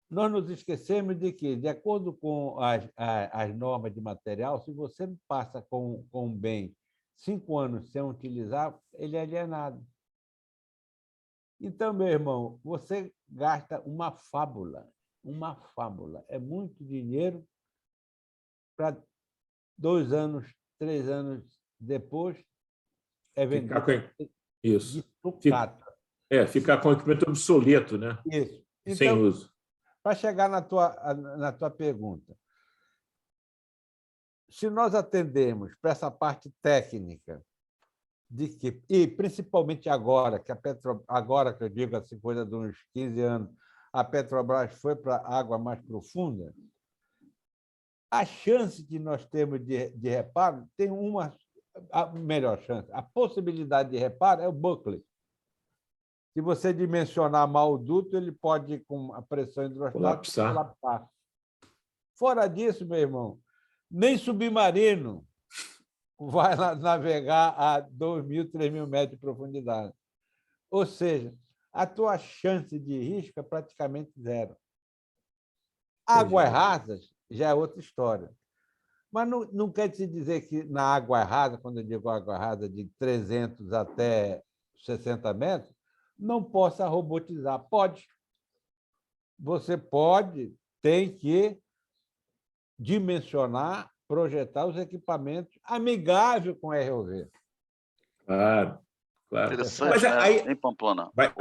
Nós nos esquecemos de que, de acordo com as normas de material, se você passa com um bem 5 anos sem utilizar, ele é alienado. Então, meu irmão, você gasta uma fábula. É muito dinheiro para 2 anos, 3 anos depois é vendido Isso. de sucata. Ficar com o equipamento obsoleto, né? Isso. Sem Então, uso. para chegar na tua pergunta, se nós atendermos para essa parte técnica, e principalmente agora, agora que eu digo assim, coisa de uns 15 anos, a Petrobras foi para a água mais profunda, a chance que nós temos de reparo tem a melhor chance. A possibilidade de reparo é o buckle. Se você dimensionar mal o duto, ele pode, com a pressão hidrostática, colapsar. Fora disso, meu irmão, nem submarino vai navegar a 2.000, 3.000 metros de profundidade. Ou seja, a tua chance de risco é praticamente zero. Águas rasas já é outra história. Mas não quer se dizer que na água rasa, quando eu digo água rasa de 300 até 60 metros, não possa robotizar. Pode. Você pode, tem que dimensionar, projetar os equipamentos amigáveis com ROV. Claro. Interessante, mas aí, em Pamplona. Vai,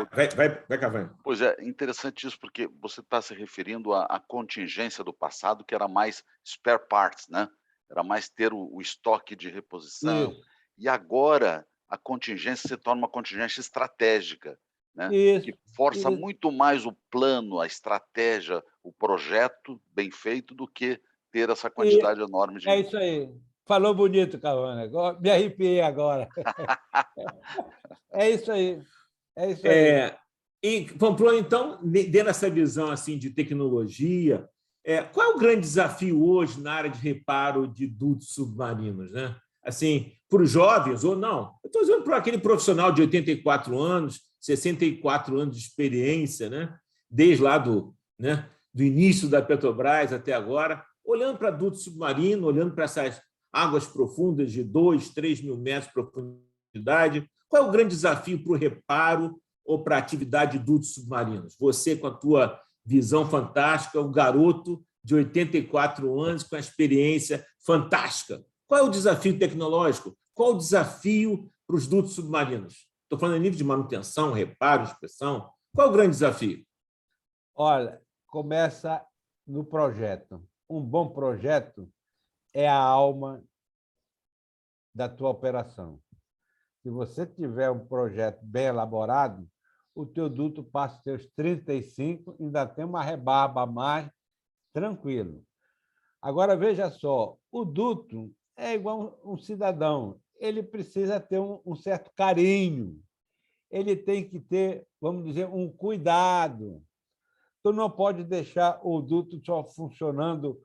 Cavanha. Pois é, interessante isso, porque você está se referindo à contingência do passado, que era mais spare parts, né? Era mais ter o estoque de reposição. Isso. E agora a contingência se torna uma contingência estratégica, né? Isso. Que força muito mais o plano, a estratégia, o projeto bem feito do que ter essa quantidade enorme de... É isso aí. Falou bonito, Cavanha. Me arrepiei agora. É isso aí. E, Pamplona, então, dentro dessa visão assim, de tecnologia, qual é o grande desafio hoje na área de reparo de dutos submarinos, né? Assim, para os jovens ou não? Eu estou dizendo para aquele profissional de 84 anos, 64 anos de experiência, né? Desde lá do início da Petrobras até agora, olhando para dutos submarinos, olhando para essas águas profundas de 2, 3 mil metros de profundidade, qual é o grande desafio para o reparo ou para a atividade de dutos submarinos? Você, com a tua visão fantástica, um garoto de 84 anos com a experiência fantástica. Qual é o desafio tecnológico? Qual é o desafio para os dutos submarinos? Estou falando em nível de manutenção, reparo, inspeção. Qual é o grande desafio? Olha, começa no projeto. Um bom projeto é a alma da tua operação. Se você tiver um projeto bem elaborado, o teu duto passa os seus 35, ainda tem uma rebarba a mais, tranquilo. Agora, veja só, o duto é igual um cidadão, ele precisa ter um certo carinho, ele tem que ter, vamos dizer, um cuidado. Tu não pode deixar o duto só funcionando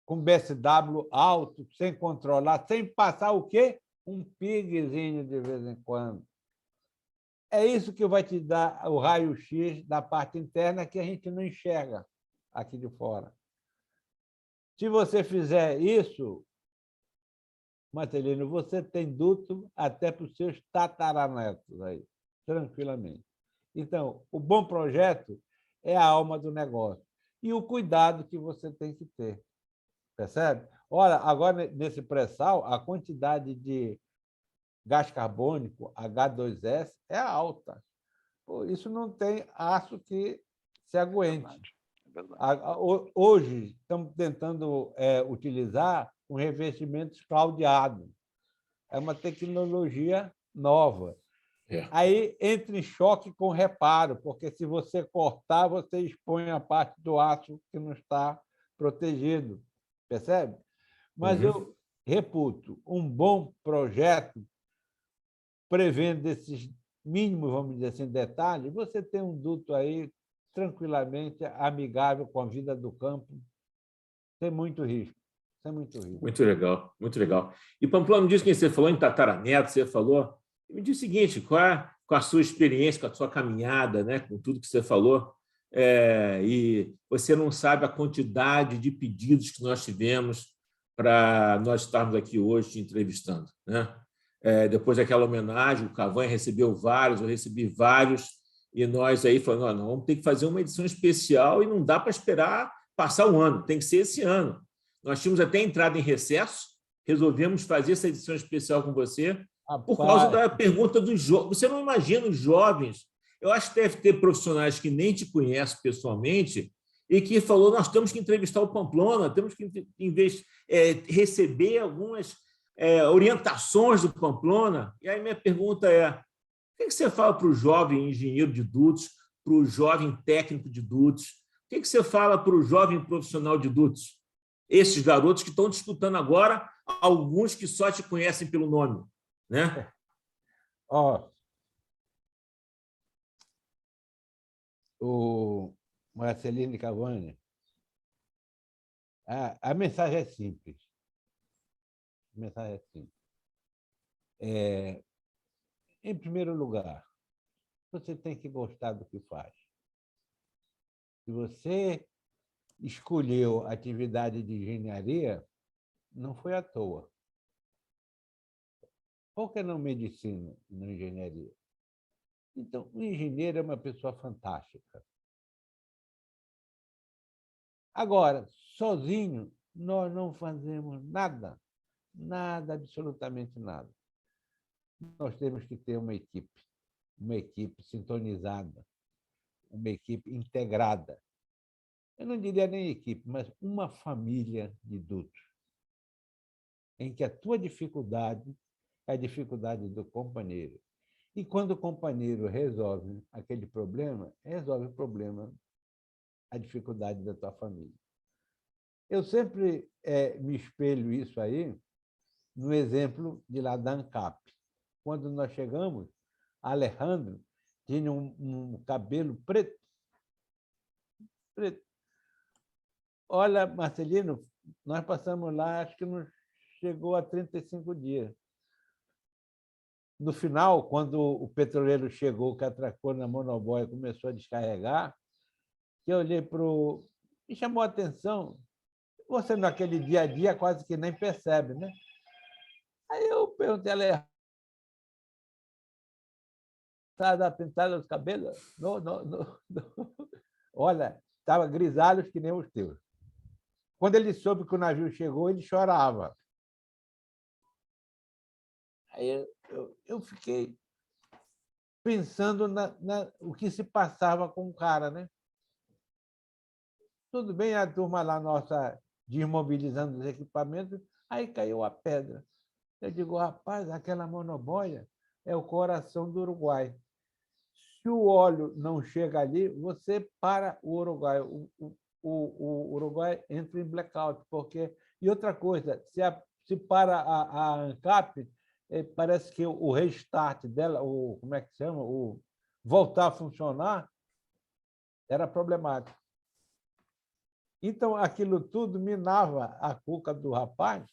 com BSW alto, sem controlar, sem passar o quê? Um pigzinho de vez em quando. É isso que vai te dar o raio-x da parte interna que a gente não enxerga aqui de fora. Se você fizer isso, Marcelino, você tem duto até para os seus tataranetos aí, tranquilamente. Então, o bom projeto é a alma do negócio e o cuidado que você tem que ter. Percebe? Olha, agora, nesse pré-sal, a quantidade de gás carbônico, H2S, é alta. Pô, isso não tem aço que se aguente. É verdade. Hoje, estamos tentando utilizar um revestimento escaldeado. É uma tecnologia nova. É. Aí entra em choque com reparo, porque se você cortar, você expõe a parte do aço que não está protegido. Percebe? Mas eu reputo, um bom projeto, prevendo esses mínimos, vamos dizer assim, detalhes, você tem um duto aí tranquilamente amigável com a vida do campo, sem muito risco. Sem muito risco. Muito legal, muito legal. E, Pamplona, me diz que você falou em tataraneto, você falou. Me diz o seguinte, com a sua experiência, com a sua caminhada, né, com tudo que você falou, e você não sabe a quantidade de pedidos que nós tivemos para nós estarmos aqui hoje te entrevistando, né? Depois daquela homenagem, o Cavanha recebeu vários, eu recebi vários, e nós aí falamos, não, vamos ter que fazer uma edição especial e não dá para esperar passar um ano, tem que ser esse ano. Nós tínhamos até entrado em recesso, resolvemos fazer essa edição especial com você, por causa da pergunta dos jovens. Você não imagina os jovens, eu acho que deve ter profissionais que nem te conhecem pessoalmente e que falou, nós temos que entrevistar o Pamplona, temos que receber algumas orientações do Pamplona. E aí minha pergunta é, o que você fala para o jovem engenheiro de dutos, para o jovem técnico de dutos? O que você fala para o jovem profissional de dutos? Esses garotos que estão disputando agora, alguns que só te conhecem pelo nome, né? O Marcelino Cavanha, a mensagem é simples. A mensagem é simples. Em primeiro lugar, você tem que gostar do que faz. Se você escolheu a atividade de engenharia, não foi à toa. Por que não medicina e não engenharia? Então, o engenheiro é uma pessoa fantástica. Agora, sozinho, nós não fazemos nada, nada, absolutamente nada. Nós temos que ter uma equipe sintonizada, uma equipe integrada. Eu não diria nem equipe, mas uma família de dutos, em que a tua dificuldade é a dificuldade do companheiro. E quando o companheiro resolve aquele problema, resolve o problema, a dificuldade da tua família. Eu sempre me espelho isso aí no exemplo de lá da ANCAP. Quando nós chegamos, Alejandro tinha um cabelo preto. Preto. Olha, Marcelino, nós passamos lá, acho que não chegou a 35 dias. No final, quando o petroleiro chegou, que atracou na monoboia, começou a descarregar, eu olhei para o... Me chamou a atenção. Você, naquele dia a dia, quase que nem percebe, né? Aí eu perguntei a Alejandro, está pintada os cabelos? Não, não, não, não. Olha, estava grisalhos que nem os teus. Quando ele soube que o navio chegou, ele chorava. Aí eu fiquei pensando o que se passava com o cara, né? Tudo bem, a turma lá nossa desmobilizando os equipamentos, aí caiu a pedra. Eu digo, rapaz, aquela monoboia é o coração do Uruguai. Se o óleo não chega ali, você para o Uruguai. O Uruguai entra em blackout. Porque... E outra coisa, se para a ANCAP, parece que o restart dela, como é que chama? O voltar a funcionar, era problemático. Então, aquilo tudo minava a cuca do rapaz,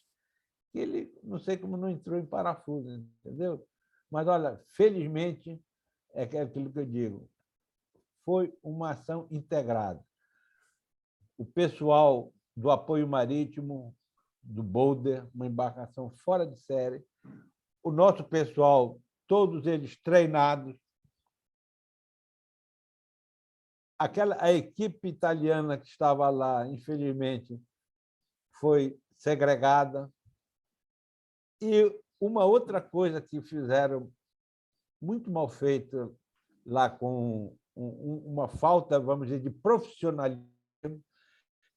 que ele, não sei como não entrou em parafuso, entendeu? Mas, olha, felizmente, é aquilo que eu digo, foi uma ação integrada. O pessoal do apoio marítimo, do Boulder, uma embarcação fora de série, o nosso pessoal, todos eles treinados, a equipe italiana que estava lá, infelizmente, foi segregada. E uma outra coisa que fizeram muito mal feita lá, com uma falta, vamos dizer, de profissionalismo,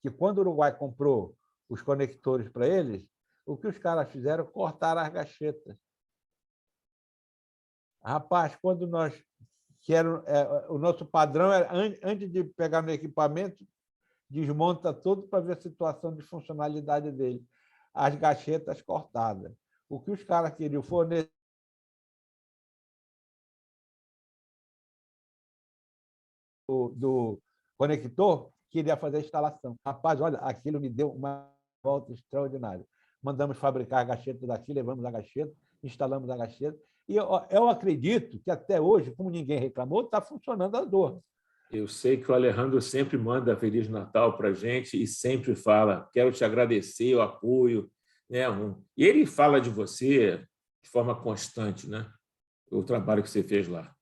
que quando o Uruguai comprou os conectores para eles, o que os caras fizeram? Cortaram as gachetas. Rapaz, quando nós... o nosso padrão era, antes de pegar no equipamento, desmonta tudo para ver a situação de funcionalidade dele. As gachetas cortadas. O que os caras queriam fornecer do conector, queria fazer a instalação. Rapaz, olha, aquilo me deu uma volta extraordinária. Mandamos fabricar a gacheta daqui, levamos a gacheta, instalamos a gacheta, e eu acredito que até hoje, como ninguém reclamou, está funcionando a dor. Eu sei que o Alejandro sempre manda Feliz Natal para a gente e sempre fala, quero te agradecer o apoio, né? E ele fala de você de forma constante, né? O trabalho que você fez lá.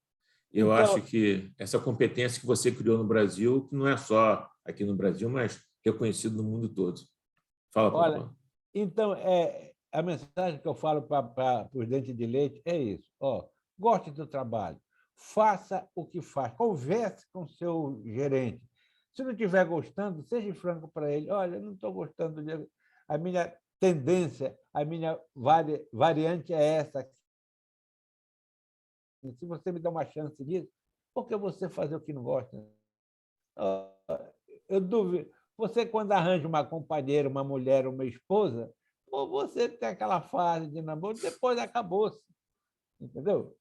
Eu acho que essa competência que você criou no Brasil, que não é só aqui no Brasil, mas reconhecido no mundo todo. Fala, Pamplona. Então, a mensagem que eu falo para os dentes de leite é isso. Goste do trabalho, faça o que faz, converse com o seu gerente. Se não estiver gostando, seja franco para ele. Olha, eu não estou gostando de... A minha tendência, a minha variante é essa. Se você me dá uma chance disso, por que você fazer o que não gosta? Eu duvido. Você, quando arranja uma companheira, uma mulher, uma esposa, você tem aquela fase de namoro, depois acabou-se. Entendeu?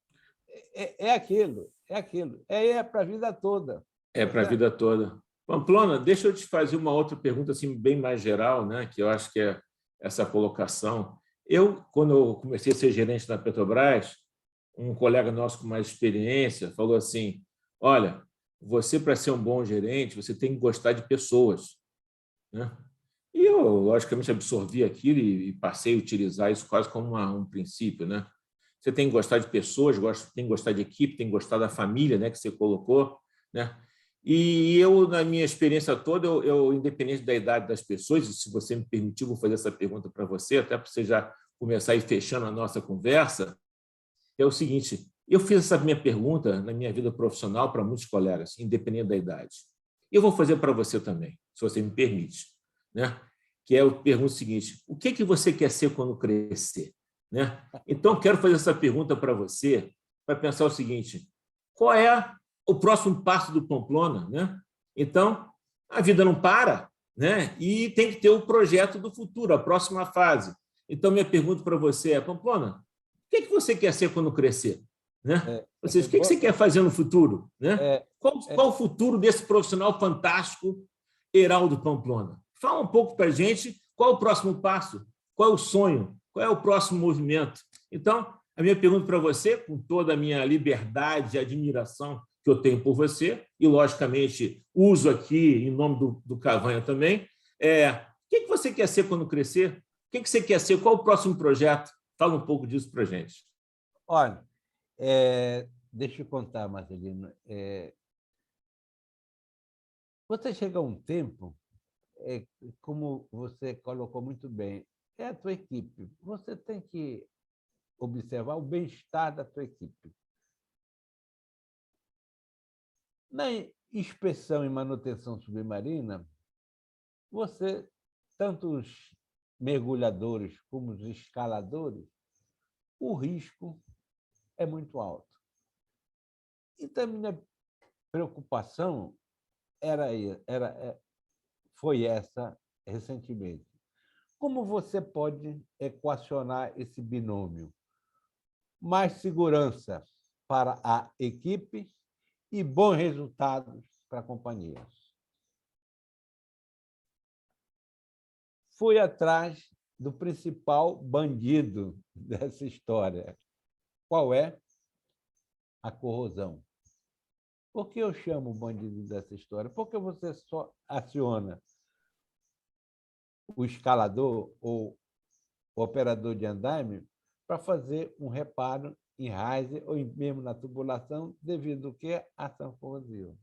É aquilo, é aquilo. É para a vida toda. É para a vida toda. Pamplona, deixa eu te fazer uma outra pergunta assim, bem mais geral, né? Que eu acho que é essa colocação. Quando eu comecei a ser gerente da Petrobras, um colega nosso com mais experiência falou assim, olha, você, para ser um bom gerente, você tem que gostar de pessoas, né? E eu, logicamente, absorvi aquilo e passei a utilizar isso quase como um princípio, né? Você tem que gostar de pessoas, tem que gostar de equipe, tem que gostar da família, né, que você colocou, né? E eu, na minha experiência toda, independente da idade das pessoas, e se você me permitir, vou fazer essa pergunta para você, até para você já começar a ir fechando a nossa conversa, é o seguinte, eu fiz essa minha pergunta na minha vida profissional para muitos colegas, independente da idade. E eu vou fazer para você também, se você me permite, né? Que é, eu pergunto o seguinte, o que você quer ser quando crescer? Né? Então, quero fazer essa pergunta para você, para pensar o seguinte, qual é o próximo passo do Pamplona? Né? Então, a vida não para, né? E tem que ter o projeto do futuro, a próxima fase. Então, minha pergunta para você é, Pamplona, o que você quer ser quando crescer? Né? Ou seja, o que você quer fazer no futuro? Né? Qual o futuro desse profissional fantástico, Heraldo Pamplona? Fala um pouco para a gente qual é o próximo passo, qual é o sonho, qual é o próximo movimento. Então, a minha pergunta para você, com toda a minha liberdade e admiração que eu tenho por você, e, logicamente, uso aqui em nome do Cavanha também, o que você quer ser quando crescer? O que você quer ser? Qual o próximo projeto? Fala um pouco disso para a gente. Olha, deixa eu contar, Marcelino. Você chega a um tempo, como você colocou muito bem, é a tua equipe. Você tem que observar o bem-estar da tua equipe. Na inspeção e manutenção submarina, tanto os mergulhadores como os escaladores, o risco é muito alto. Então, a minha preocupação foi essa recentemente. Como você pode equacionar esse binômio? mais segurança para a equipe e bons resultados para a companhia. Fui atrás do principal bandido dessa história. Qual é? A corrosão. Por que eu chamo o bandido dessa história? Porque você só aciona o escalador ou o operador de andaime para fazer um reparo em riser ou mesmo na tubulação, devido ao que? Ação corrosiva.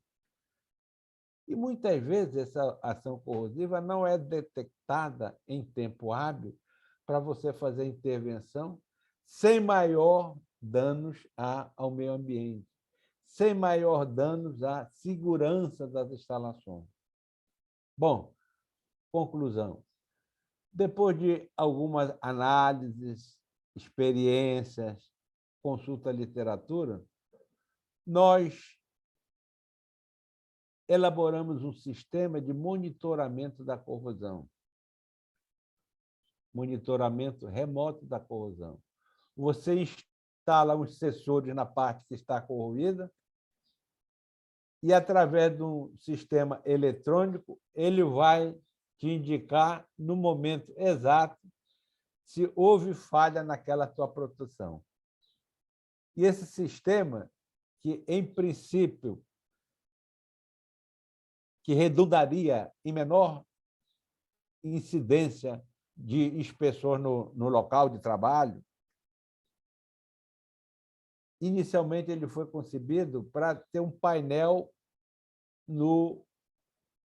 E muitas vezes essa ação corrosiva não é detectada em tempo hábil para você fazer a intervenção sem maior danos ao meio ambiente, sem maior danos à segurança das instalações. Bom, conclusão. Depois de algumas análises, experiências, consulta à literatura, nós elaboramos um sistema de monitoramento da corrosão. Monitoramento remoto da corrosão. Você instala os sensores na parte que está corroída e, através de um sistema eletrônico, ele vai te indicar, no momento exato, se houve falha naquela tua proteção. E esse sistema, que, em princípio, que redundaria em menor incidência de inspeções no local de trabalho, inicialmente ele foi concebido para ter um painel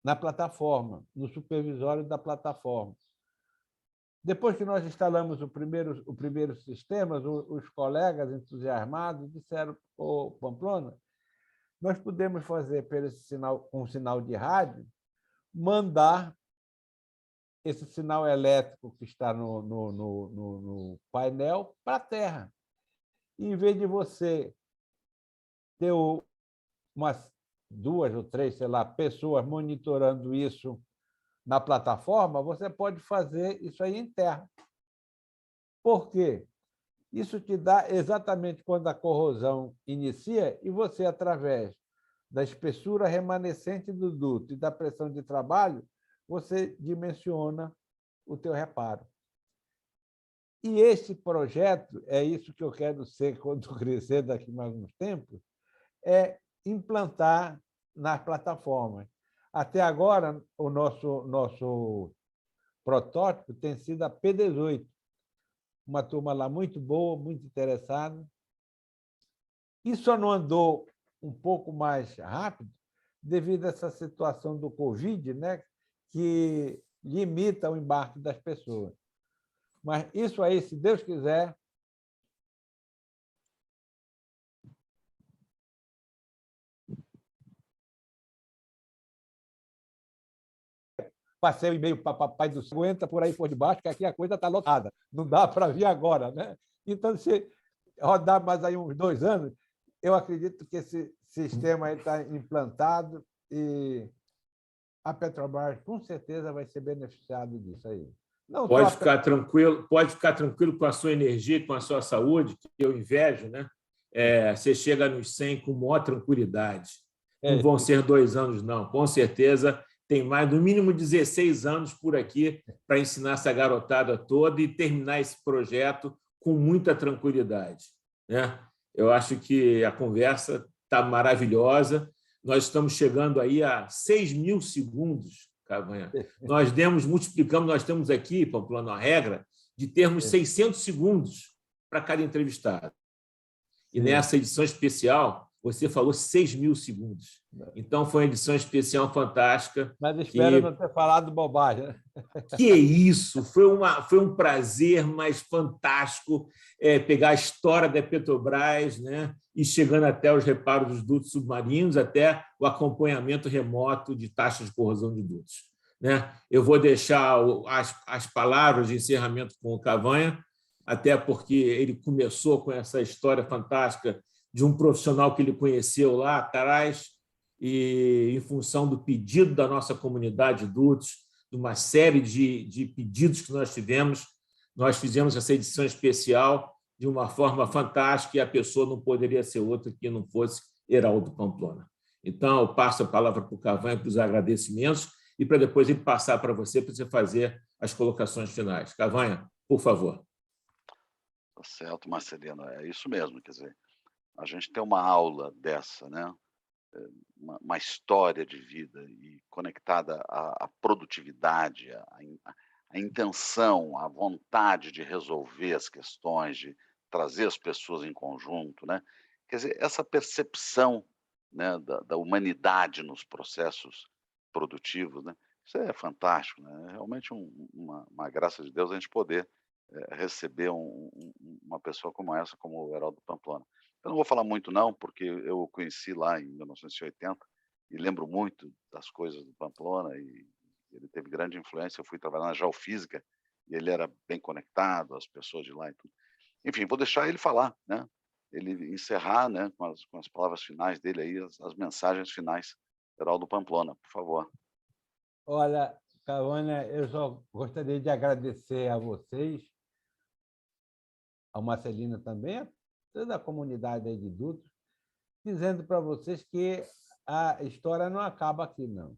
na plataforma, no supervisório da plataforma. Depois que nós instalamos o primeiro sistema, os colegas entusiasmados disseram: "Ô, Pamplona, nós podemos fazer, por esse sinal, um sinal de rádio, mandar esse sinal elétrico que está no painel para a Terra. E, em vez de você ter umas 2 ou 3, sei lá, pessoas monitorando isso na plataforma, você pode fazer isso aí em terra. Por quê? Isso te dá exatamente quando a corrosão inicia e você, através da espessura remanescente do duto e da pressão de trabalho, você dimensiona o teu reparo. E esse projeto, é isso que eu quero ser quando crescer daqui a mais uns tempos, é implantar nas plataformas. Até agora, o nosso protótipo tem sido a P18, uma turma lá muito boa, muito interessada. E só não andou um pouco mais rápido devido a essa situação do Covid, né, que limita o embarque das pessoas. Mas isso aí, se Deus quiser, passei o e-mail para papai do céu, entra por aí por debaixo, que aqui a coisa está lotada, não dá para vir agora, né? Então, se rodar mais aí uns 2 anos, eu acredito que esse sistema está implantado e a Petrobras, com certeza, vai ser beneficiada disso aí. Não pode ficar tranquilo com a sua energia, com a sua saúde, que eu invejo, né? Você chega nos 100 com maior tranquilidade. Não vão ser 2 anos, não. Com certeza, tem mais, no mínimo, 16 anos por aqui para ensinar essa garotada toda e terminar esse projeto com muita tranquilidade, né? Eu acho que a conversa está maravilhosa. Nós estamos chegando aí a 6.000 segundos, Cavanha. Nós multiplicamos, nós temos aqui, Pamplona, a regra de termos 600 segundos para cada entrevistado. E nessa edição especial, você falou 6.000 segundos. Então, foi uma edição especial fantástica. Mas espero não ter falado bobagem. Que isso! Foi um prazer, mas fantástico, pegar a história da Petrobras, né, e chegando até os reparos dos dutos submarinos, até o acompanhamento remoto de taxas de corrosão de dutos, né? Eu vou deixar as palavras de encerramento com o Cavanha, até porque ele começou com essa história fantástica de um profissional que ele conheceu lá atrás e, em função do pedido da nossa comunidade de dutos, de uma série de pedidos que nós tivemos, nós fizemos essa edição especial de uma forma fantástica e a pessoa não poderia ser outra que não fosse Heraldo Pamplona. Então, eu passo a palavra para o Cavanha para os agradecimentos e para depois ele passar para você fazer as colocações finais. Cavanha, por favor. Tá certo, Marcelino, é isso mesmo, quer dizer, a gente tem uma aula dessa, né? Uma história de vida e conectada à produtividade, à intenção, à vontade de resolver as questões, de trazer as pessoas em conjunto, né? Quer dizer, essa percepção, né, da humanidade nos processos produtivos, né? Isso é fantástico, né? É realmente uma graça de Deus a gente poder receber uma pessoa como essa, como o Heraldo Pamplona. Eu não vou falar muito não, porque eu o conheci lá em 1980 e lembro muito das coisas do Pamplona e ele teve grande influência. Eu fui trabalhar na Geofísica e ele era bem conectado, as pessoas de lá e tudo. Enfim, vou deixar ele falar, né? Ele encerrar, né, com as palavras finais dele aí, as mensagens finais. Heraldo Pamplona, por favor. Olha, Cavanha, eu só gostaria de agradecer a vocês, ao Marcelino também, a toda a comunidade aí de Dutos, dizendo para vocês que a história não acaba aqui, não.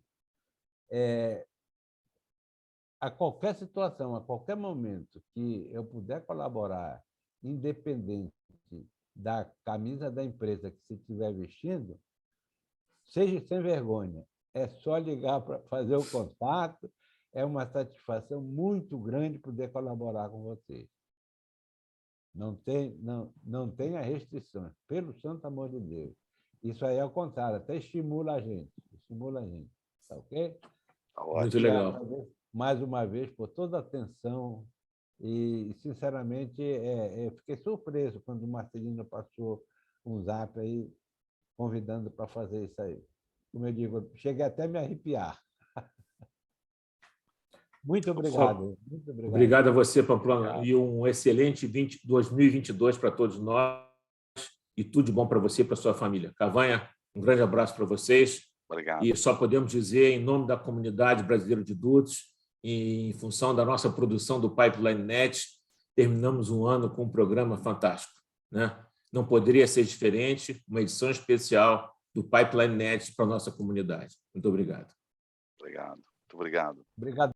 A qualquer situação, a qualquer momento que eu puder colaborar, independente da camisa da empresa que você estiver vestindo, seja sem vergonha. É só ligar para fazer o contato. É uma satisfação muito grande poder colaborar com vocês. Não tenha restrições, pelo santo amor de Deus. Isso aí é o contrário, até estimula a gente. Estimula a gente. Tá ok? Tá Muito ótimo. legal. Mais uma vez, por toda a atenção. E, sinceramente, eu fiquei surpreso quando o Marcelino passou um zap aí, convidando para fazer isso aí. Como eu digo, cheguei até a me arrepiar. Muito obrigado. Muito obrigado. Obrigado a você, Pamplona, e um excelente 2022 para todos nós e tudo de bom para você e para sua família. Cavanha, um grande abraço para vocês. Obrigado. E só podemos dizer, em nome da comunidade brasileira de Dutos, em função da nossa produção do Pipeline Net, terminamos um ano com um programa fantástico, né? Não poderia ser diferente, uma edição especial do Pipeline Net para a nossa comunidade. Muito obrigado. Obrigado. Muito obrigado. Obrigado.